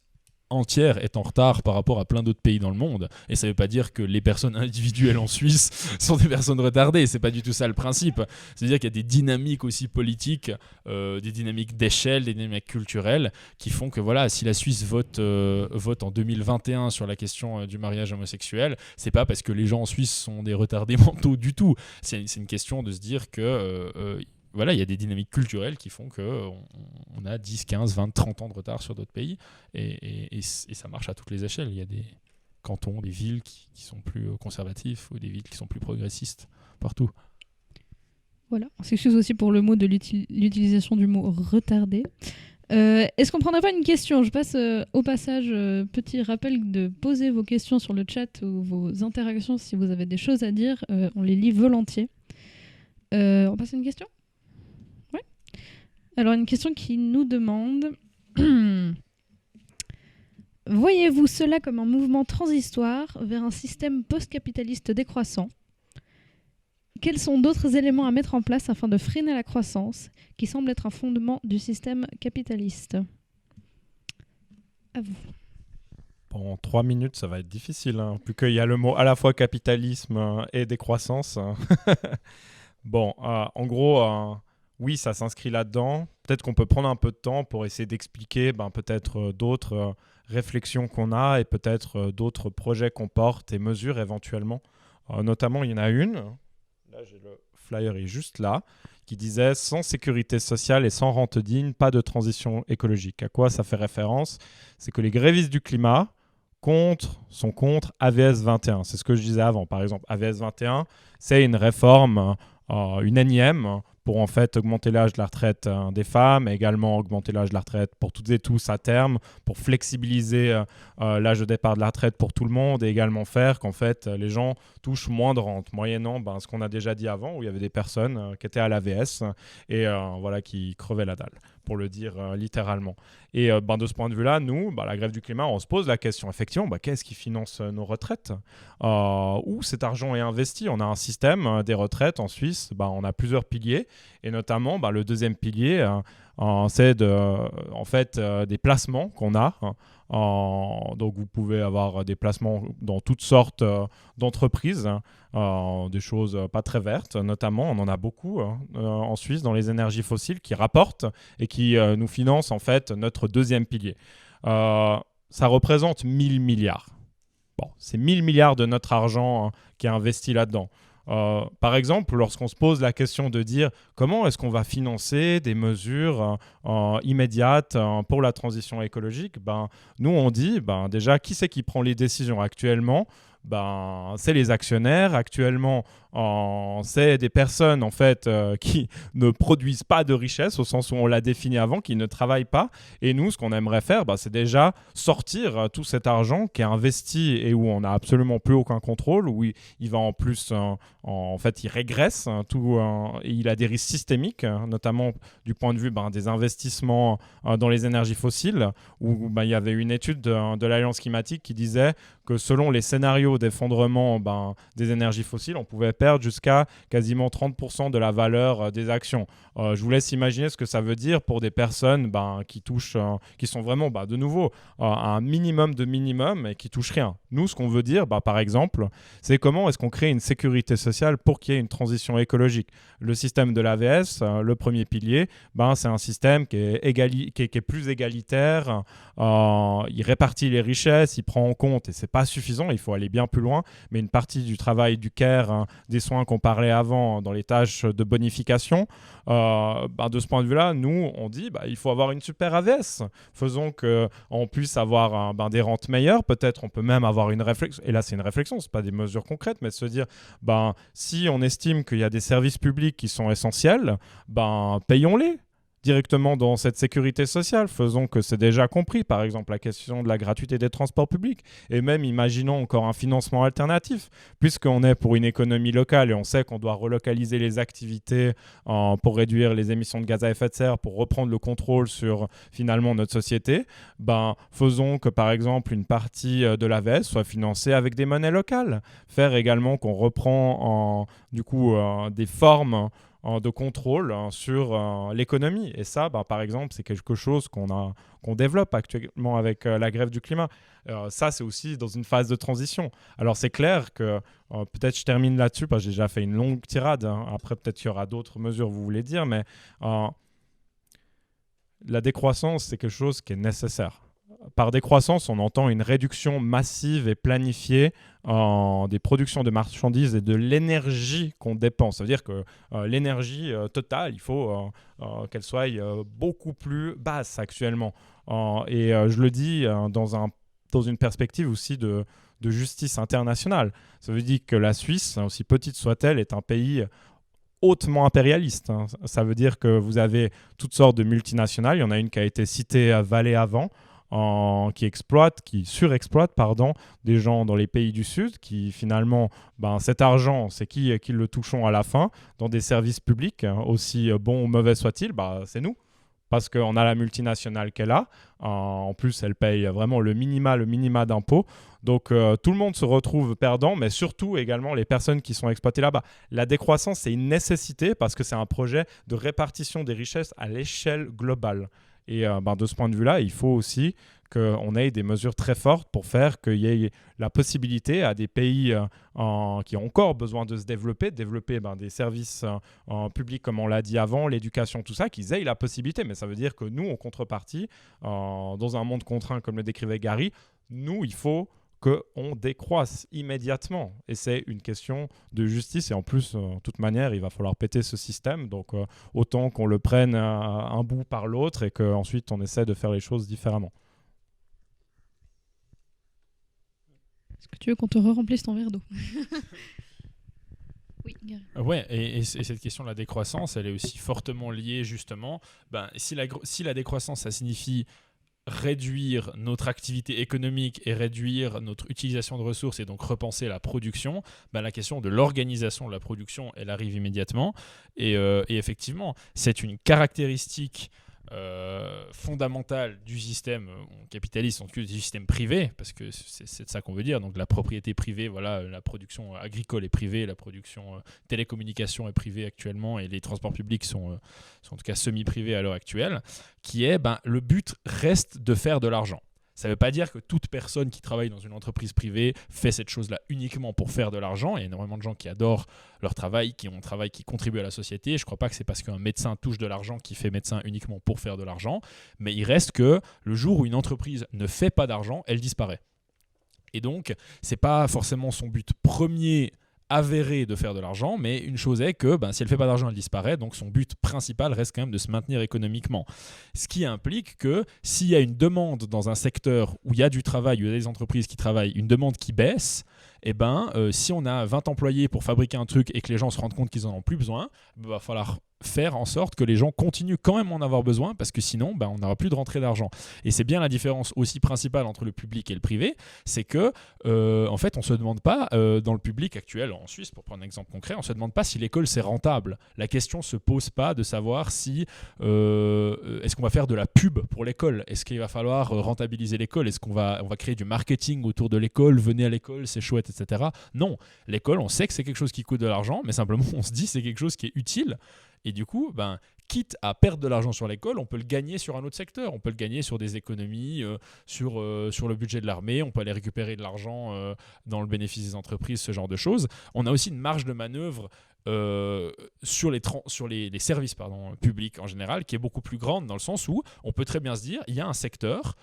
entière est en retard par rapport à plein d'autres pays dans le monde. Et ça ne veut pas dire que les personnes individuelles en Suisse sont des personnes retardées. C'est pas du tout ça le principe. C'est-à-dire qu'il y a des dynamiques aussi politiques, des dynamiques d'échelle, des dynamiques culturelles qui font que voilà, si la Suisse vote en 2021 sur la question du mariage homosexuel, c'est pas parce que les gens en Suisse sont des retardés mentaux du tout. C'est une question de se dire que voilà, il y a des dynamiques culturelles qui font qu'on a 10, 15, 20, 30 ans de retard sur d'autres pays, et ça marche à toutes les échelles. Il y a des cantons, des villes qui sont plus conservatifs, ou des villes qui sont plus progressistes, partout. Voilà, on s'excuse aussi pour le mot de l'utilisation du mot retardé. Est-ce qu'on prendrait pas une question ? Je passe au passage, petit rappel de poser vos questions sur le chat ou vos interactions si vous avez des choses à dire. On les lit volontiers. On passe à une question ? Ouais. Alors, une question qui nous demande voyez-vous cela comme un mouvement transitoire vers un système post-capitaliste décroissant ? Quels sont d'autres éléments à mettre en place afin de freiner la croissance, qui semble être un fondement du système capitaliste ? À vous. Pendant 3 minutes, ça va être difficile, hein, vu qu'il y a le mot à la fois capitalisme et décroissance. Bon, en gros, oui, ça s'inscrit là-dedans. Peut-être qu'on peut prendre un peu de temps pour essayer d'expliquer peut-être d'autres réflexions qu'on a, et peut-être d'autres projets qu'on porte et mesures éventuellement. Notamment, il y en a une, là j'ai le flyer est juste là, qui disait « Sans sécurité sociale et sans rente digne, pas de transition écologique ». À quoi ça fait référence ? C'est que les grévistes du climat sont contre AVS 21. C'est ce que je disais avant. Par exemple, AVS 21, c'est une réforme, une énième, pour en fait augmenter l'âge de la retraite des femmes, et également augmenter l'âge de la retraite pour toutes et tous à terme, pour flexibiliser l'âge de départ de la retraite pour tout le monde, et également faire qu'en fait les gens touchent moins de rente, moyennant ce qu'on a déjà dit avant, où il y avait des personnes qui étaient à l'AVS et voilà, qui crevaient la dalle, pour le dire littéralement. Et de ce point de vue-là, nous, la grève du climat, on se pose la question, effectivement, qu'est-ce qui finance nos retraites ? Où cet argent est investi ? On a un système des retraites en Suisse, on a plusieurs piliers, et notamment le deuxième pilier, c'est en fait des placements qu'on a. Donc vous pouvez avoir des placements dans toutes sortes d'entreprises, des choses pas très vertes notamment. On en a beaucoup en Suisse dans les énergies fossiles qui rapportent et qui nous financent en fait notre deuxième pilier. Ça représente 1000 milliards. Bon, c'est 1000 milliards de notre argent qui est investi là-dedans. Par exemple, lorsqu'on se pose la question de dire comment est-ce qu'on va financer des mesures immédiates pour la transition écologique, nous on dit déjà qui c'est qui prend les décisions actuellement. C'est les actionnaires. Actuellement, c'est des personnes en fait qui ne produisent pas de richesse au sens où on l'a défini avant, qui ne travaillent pas. Et nous, ce qu'on aimerait faire, c'est déjà sortir tout cet argent qui est investi et où on n'a absolument plus aucun contrôle, où il va en plus, en fait, il régresse et il a des risques systémiques, notamment du point de vue des investissements dans les énergies fossiles, où il y avait une étude de l'Alliance climatique qui disait que selon les scénarios d'effondrement des énergies fossiles, on pouvait perdre jusqu'à quasiment 30% de la valeur des actions. Je vous laisse imaginer ce que ça veut dire pour des personnes qui touchent, qui sont vraiment de nouveau à un minimum de minimum et qui touchent rien. Nous, ce qu'on veut dire, par exemple, c'est comment est-ce qu'on crée une sécurité sociale pour qu'il y ait une transition écologique. Le système de l'AVS, le premier pilier, c'est un système qui est plus égalitaire. Il répartit les richesses, il prend en compte, et c'est pas suffisant, il faut aller bien plus loin, mais une partie du travail du care, des soins qu'on parlait avant dans les tâches de bonification, de ce point de vue-là, nous, on dit il faut avoir une super AVS. Faisons qu'on puisse avoir des rentes meilleures. Peut-être on peut même avoir une réflexion. Et là, c'est une réflexion, ce n'est pas des mesures concrètes, mais de se dire, si on estime qu'il y a des services publics qui sont essentiels, payons-les directement dans cette sécurité sociale. Faisons que c'est déjà compris, par exemple la question de la gratuité des transports publics, et même imaginons encore un financement alternatif, puisqu'on est pour une économie locale et on sait qu'on doit relocaliser les activités pour réduire les émissions de gaz à effet de serre, pour reprendre le contrôle sur finalement notre société. Faisons que par exemple une partie de l'AVS soit financée avec des monnaies locales. Faire également qu'on reprend des formes de contrôle sur l'économie. Et ça, par exemple, c'est quelque chose qu'on développe actuellement avec la grève du climat. Ça, c'est aussi dans une phase de transition. Alors, c'est clair que, peut-être je termine là-dessus, parce que j'ai déjà fait une longue tirade. Après, peut-être qu'il y aura d'autres mesures, vous voulez dire, mais la décroissance, c'est quelque chose qui est nécessaire. Par décroissance, on entend une réduction massive et planifiée des productions de marchandises et de l'énergie qu'on dépense. Ça veut dire que l'énergie totale, il faut qu'elle soit beaucoup plus basse actuellement. Je le dis dans une perspective aussi de justice internationale. Ça veut dire que la Suisse, aussi petite soit-elle, est un pays hautement impérialiste. Ça veut dire que vous avez toutes sortes de multinationales. Il y en a une qui a été citée à Valais avant, qui surexploite des gens dans les pays du Sud, qui finalement, cet argent, c'est qui le touchons à la fin, dans des services publics, aussi bons ou mauvais soient-ils, c'est nous. Parce qu'on a la multinationale qu'elle a. En plus, elle paye vraiment le minima d'impôts. Donc, tout le monde se retrouve perdant, mais surtout également les personnes qui sont exploitées là-bas. La décroissance, c'est une nécessité parce que c'est un projet de répartition des richesses à l'échelle globale. Et de ce point de vue-là, il faut aussi qu'on ait des mesures très fortes pour faire qu'il y ait la possibilité à des pays qui ont encore besoin de se développer des services publics, comme on l'a dit avant, l'éducation, tout ça, qu'ils aient la possibilité. Mais ça veut dire que nous, en contrepartie, dans un monde contraint, comme le décrivait Gary, nous, il faut qu'on décroisse immédiatement. Et c'est une question de justice. Et en plus, de toute manière, il va falloir péter ce système. Donc, autant qu'on le prenne un bout par l'autre et qu'ensuite, on essaie de faire les choses différemment. Est-ce que tu veux qu'on te remplisse ton verre d'eau? Oui, Gary. Ouais, et cette question de la décroissance, elle est aussi fortement liée justement. Si la décroissance, ça signifie réduire notre activité économique et réduire notre utilisation de ressources et donc repenser la production, la question de l'organisation de la production, elle arrive immédiatement. Et effectivement, c'est une caractéristique fondamentale du système capitaliste, en tout cas du système privé, parce que c'est de ça qu'on veut dire. Donc la propriété privée, voilà, la production agricole est privée, la production télécommunication est privée actuellement, et les transports publics sont en tout cas semi-privés à l'heure actuelle, qui est le but reste de faire de l'argent. Ça ne veut pas dire que toute personne qui travaille dans une entreprise privée fait cette chose-là uniquement pour faire de l'argent. Il y a énormément de gens qui adorent leur travail, qui ont un travail qui contribue à la société. Je ne crois pas que c'est parce qu'un médecin touche de l'argent qu'il fait médecin uniquement pour faire de l'argent. Mais il reste que le jour où une entreprise ne fait pas d'argent, elle disparaît. Et donc, ce n'est pas forcément son but premier avéré de faire de l'argent, mais une chose est que si elle ne fait pas d'argent, elle disparaît, donc son but principal reste quand même de se maintenir économiquement. Ce qui implique que s'il y a une demande dans un secteur où il y a du travail, où il y a des entreprises qui travaillent, une demande qui baisse, si on a 20 employés pour fabriquer un truc et que les gens se rendent compte qu'ils n'en ont plus besoin, il va falloir faire en sorte que les gens continuent quand même à en avoir besoin, parce que sinon on n'aura plus de rentrée d'argent. Et c'est bien la différence aussi principale entre le public et le privé, c'est que en fait on ne se demande pas dans le public actuel en Suisse, pour prendre un exemple concret, on ne se demande pas si l'école c'est rentable. La question ne se pose pas de savoir si est-ce qu'on va faire de la pub pour l'école, est-ce qu'il va falloir rentabiliser l'école, est-ce qu'on va créer du marketing autour de l'école, venez à l'école, c'est chouette, etc. Non, l'école, on sait que c'est quelque chose qui coûte de l'argent, mais simplement on se dit c'est quelque chose qui est utile. Et du coup, quitte à perdre de l'argent sur l'école, on peut le gagner sur un autre secteur. On peut le gagner sur des économies, sur le budget de l'armée. On peut aller récupérer de l'argent dans le bénéfice des entreprises, ce genre de choses. On a aussi une marge de manœuvre sur les services publics en général, qui est beaucoup plus grande, dans le sens où on peut très bien se dire il y a un secteur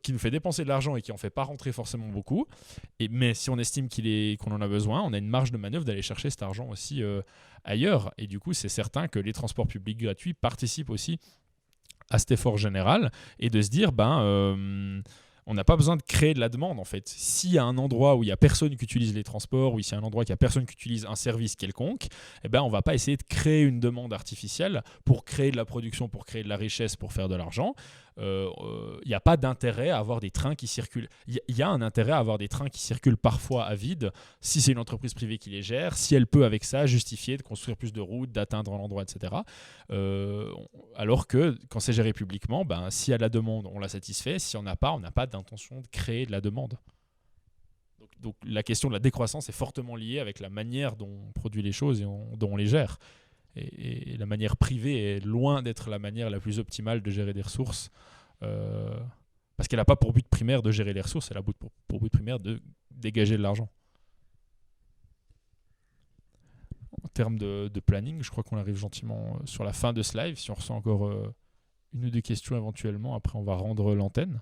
qui nous fait dépenser de l'argent et qui en fait pas rentrer forcément beaucoup, mais si on estime qu'on en a besoin, on a une marge de manœuvre d'aller chercher cet argent aussi ailleurs. Et du coup, c'est certain que les transports publics gratuits participent aussi à cet effort général, et de se dire on n'a pas besoin de créer de la demande, en fait. S'il y a un endroit où il n'y a personne qui utilise les transports, ou s'il y a un endroit où il n'y a personne qui utilise un service quelconque, on ne va pas essayer de créer une demande artificielle pour créer de la production, pour créer de la richesse, pour faire de l'argent. Il n'y a pas d'intérêt à avoir des trains qui circulent. Il y a un intérêt à avoir des trains qui circulent parfois à vide, si c'est une entreprise privée qui les gère, si elle peut avec ça justifier de construire plus de routes, d'atteindre l'endroit, etc. Alors que quand c'est géré publiquement, s'il y a de la demande, on la satisfait. Si on n'a pas d'intention de créer de la demande. Donc la question de la décroissance est fortement liée avec la manière dont on produit les choses et dont on les gère. Et la manière privée est loin d'être la manière la plus optimale de gérer des ressources, parce qu'elle n'a pas pour but primaire de gérer les ressources, elle a pour but primaire de dégager de l'argent. En termes de planning, je crois qu'on arrive gentiment sur la fin de ce live. Si on reçoit encore une ou deux questions éventuellement, après on va rendre l'antenne.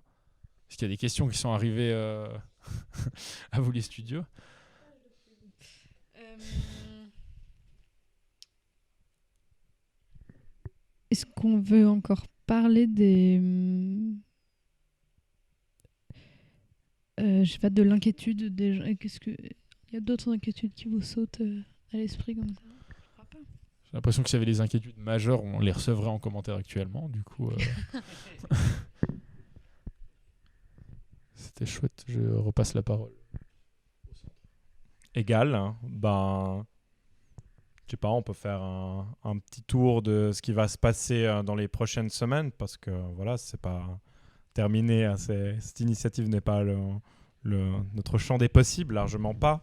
Est-ce qu'il y a des questions qui sont arrivées à vous les studios? Est-ce qu'on veut encore parler de l'inquiétude des gens? Il y a d'autres inquiétudes qui vous sautent à l'esprit comme ça? Je crois pas. J'ai l'impression que s'il y avait des inquiétudes majeures, on les recevrait en commentaire actuellement. Du coup, c'était chouette. Je repasse la parole. Égal, hein. Je sais pas, on peut faire un petit tour de ce qui va se passer dans les prochaines semaines, parce que voilà, c'est pas terminé. Hein, cette initiative n'est pas notre champ des possibles, largement pas.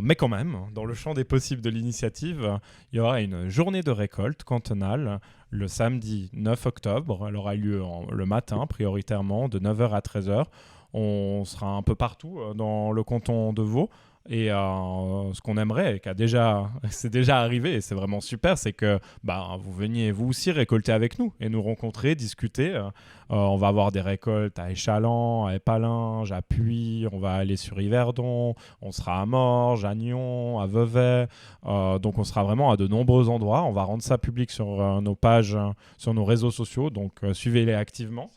Mais quand même, dans le champ des possibles de l'initiative, il y aura une journée de récolte cantonale le samedi 9 octobre. Elle aura lieu le matin, prioritairement, de 9h à 13h. On sera un peu partout dans le canton de Vaud. Et ce qu'on aimerait, et c'est déjà arrivé, et c'est vraiment super, c'est que vous veniez vous aussi récolter avec nous et nous rencontrer, discuter. On va avoir des récoltes à Échalant, à Épalinges, à Puy, on va aller sur Yverdon, on sera à Morges, à Nyon, à Vevey. Donc on sera vraiment à de nombreux endroits. On va rendre ça public sur nos pages, sur nos réseaux sociaux, donc suivez-les activement.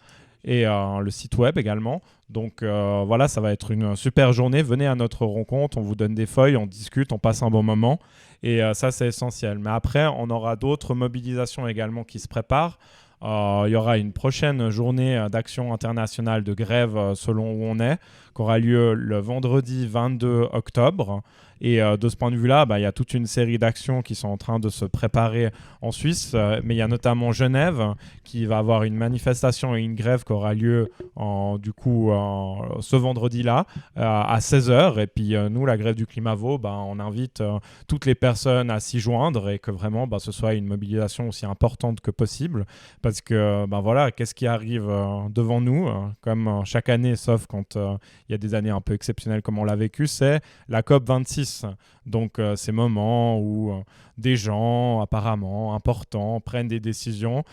Et le site web également. Donc voilà, ça va être une super journée. Venez à notre rencontre, on vous donne des feuilles, on discute, on passe un bon moment. Et ça, c'est essentiel. Mais après, on aura d'autres mobilisations également qui se préparent. Il y aura une prochaine journée d'action internationale de grève selon où on est, qui aura lieu le vendredi 22 octobre. Et de ce point de vue-là, il y a toute une série d'actions qui sont en train de se préparer en Suisse, mais il y a notamment Genève qui va avoir une manifestation et une grève qui aura lieu ce vendredi-là à 16h. Et puis nous, la grève du climat vaut, on invite toutes les personnes à s'y joindre et que vraiment ce soit une mobilisation aussi importante que possible. Parce que qu'est-ce qui arrive devant nous, comme chaque année, sauf quand il y a des années un peu exceptionnelles comme on l'a vécu, c'est la COP26. Donc ces moments où des gens apparemment importants prennent des décisions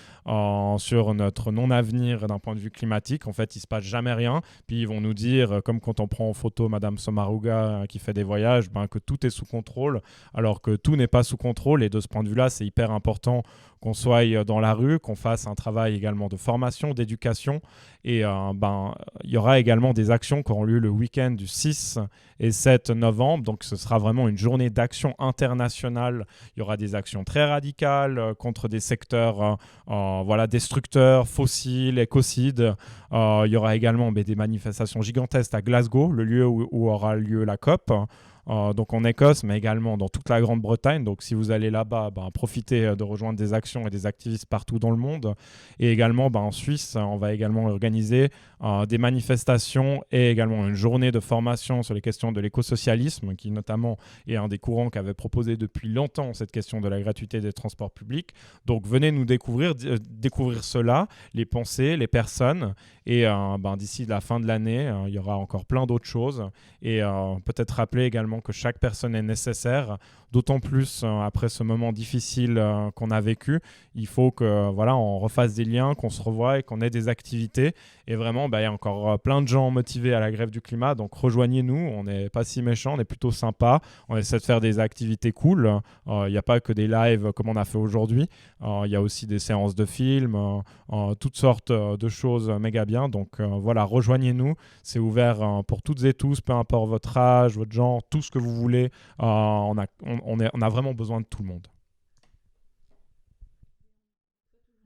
sur notre non-avenir d'un point de vue climatique. En fait, il ne se passe jamais rien. Puis ils vont nous dire, comme quand on prend en photo Madame Sommaruga qui fait des voyages, que tout est sous contrôle, alors que tout n'est pas sous contrôle. Et de ce point de vue-là, c'est hyper important qu'on soit dans la rue, qu'on fasse un travail également de formation, d'éducation. Et il y aura également des actions qui auront lieu le week-end du 6 et 7 novembre. Donc ce sera vraiment une journée d'action internationale. Il y aura des actions très radicales contre des secteurs destructeurs, fossiles, écocides. Il y aura également des manifestations gigantesques à Glasgow, le lieu où aura lieu la COP. Donc en Écosse, mais également dans toute la Grande-Bretagne. Donc si vous allez là-bas, profitez de rejoindre des actions et des activistes partout dans le monde. Et également en Suisse, on va également organiser des manifestations et également une journée de formation sur les questions de l'écosocialisme, qui notamment est un des courants qui avait proposé depuis longtemps cette question de la gratuité des transports publics. Donc venez nous découvrir cela, les pensées, les personnes. Et d'ici la fin de l'année, il y aura encore plein d'autres choses. Et peut-être rappeler également que chaque personne est nécessaire, d'autant plus après ce moment difficile qu'on a vécu. Il faut que on refasse des liens, qu'on se revoie et qu'on ait des activités. Et vraiment, il y a encore plein de gens motivés à la grève du climat. Donc rejoignez-nous, on n'est pas si méchants, on est plutôt sympa. On essaie de faire des activités cool. Il n'y a pas que des lives comme on a fait aujourd'hui. Il y a aussi des séances de films, toutes sortes de choses méga bien. Donc rejoignez-nous. C'est ouvert pour toutes et tous, peu importe votre âge, votre genre, tout ce que vous voulez. On a vraiment besoin de tout le monde.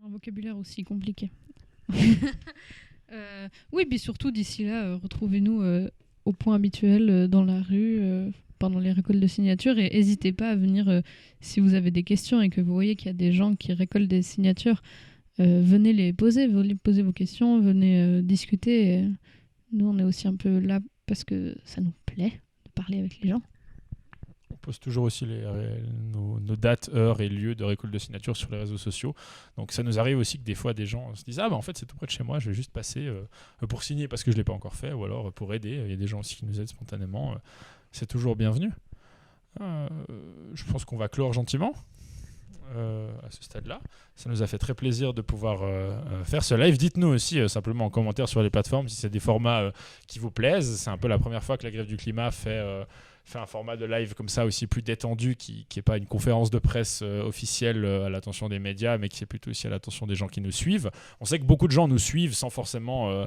Un vocabulaire aussi compliqué. Oui, puis surtout d'ici là, retrouvez-nous au point habituel dans la rue pendant les récoltes de signatures et n'hésitez pas à venir si vous avez des questions et que vous voyez qu'il y a des gens qui récoltent des signatures. Venez les poser, vos questions, venez discuter. Nous, on est aussi un peu là parce que ça nous plaît de parler avec les gens. On poste toujours aussi nos dates, heures et lieux de récolte de signatures sur les réseaux sociaux. Donc ça nous arrive aussi que des fois des gens se disent en fait c'est tout près de chez moi, je vais juste passer pour signer parce que je ne l'ai pas encore fait ou alors pour aider. Il y a des gens aussi qui nous aident spontanément. C'est toujours bienvenu. Je pense qu'on va clore gentiment à ce stade-là. Ça nous a fait très plaisir de pouvoir faire ce live. Dites-nous aussi simplement en commentaire sur les plateformes si c'est des formats qui vous plaisent. C'est un peu la première fois que la grève du climat fait un format de live comme ça aussi plus détendu qui n'est pas une conférence de presse officielle à l'attention des médias mais qui est plutôt aussi à l'attention des gens qui nous suivent. On sait que beaucoup de gens nous suivent sans forcément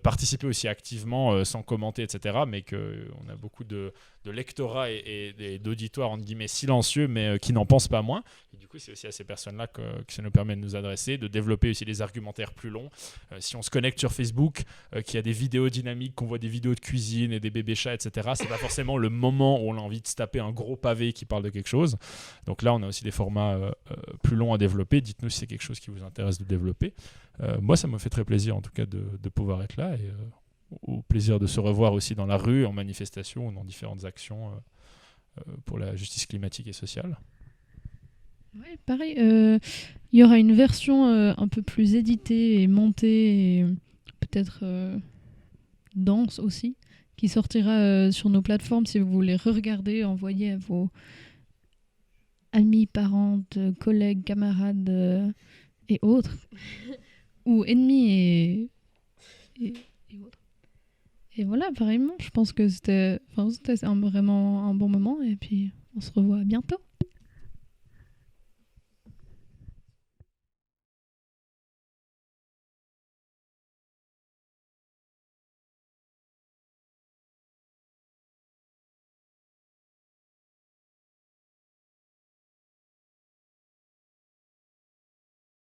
participer aussi activement, sans commenter, etc. mais qu'on a beaucoup de lectorat et d'auditoires entre guillemets silencieux mais qui n'en pensent pas moins. Et du coup c'est aussi à ces personnes-là que ça nous permet de nous adresser, de développer aussi des argumentaires plus longs. Si on se connecte sur Facebook, qu'il y a des vidéos dynamiques, qu'on voit des vidéos de cuisine et des bébés chats, etc. C'est pas forcément le moment où on a envie de se taper un gros pavé qui parle de quelque chose. Donc là on a aussi des formats plus longs à développer. Dites-nous si c'est quelque chose qui vous intéresse de développer. Moi ça me fait très plaisir en tout cas de pouvoir être là et au plaisir de se revoir aussi dans la rue, en manifestation ou dans différentes actions pour la justice climatique et sociale. Ouais, pareil. Il y aura une version un peu plus éditée et montée et peut-être dense aussi qui sortira sur nos plateformes si vous voulez re-regarder, envoyer à vos amis, parentes, collègues, camarades et autres ou ennemis et autres. Et voilà, pareillement, je pense que c'était vraiment un bon moment et puis on se revoit bientôt.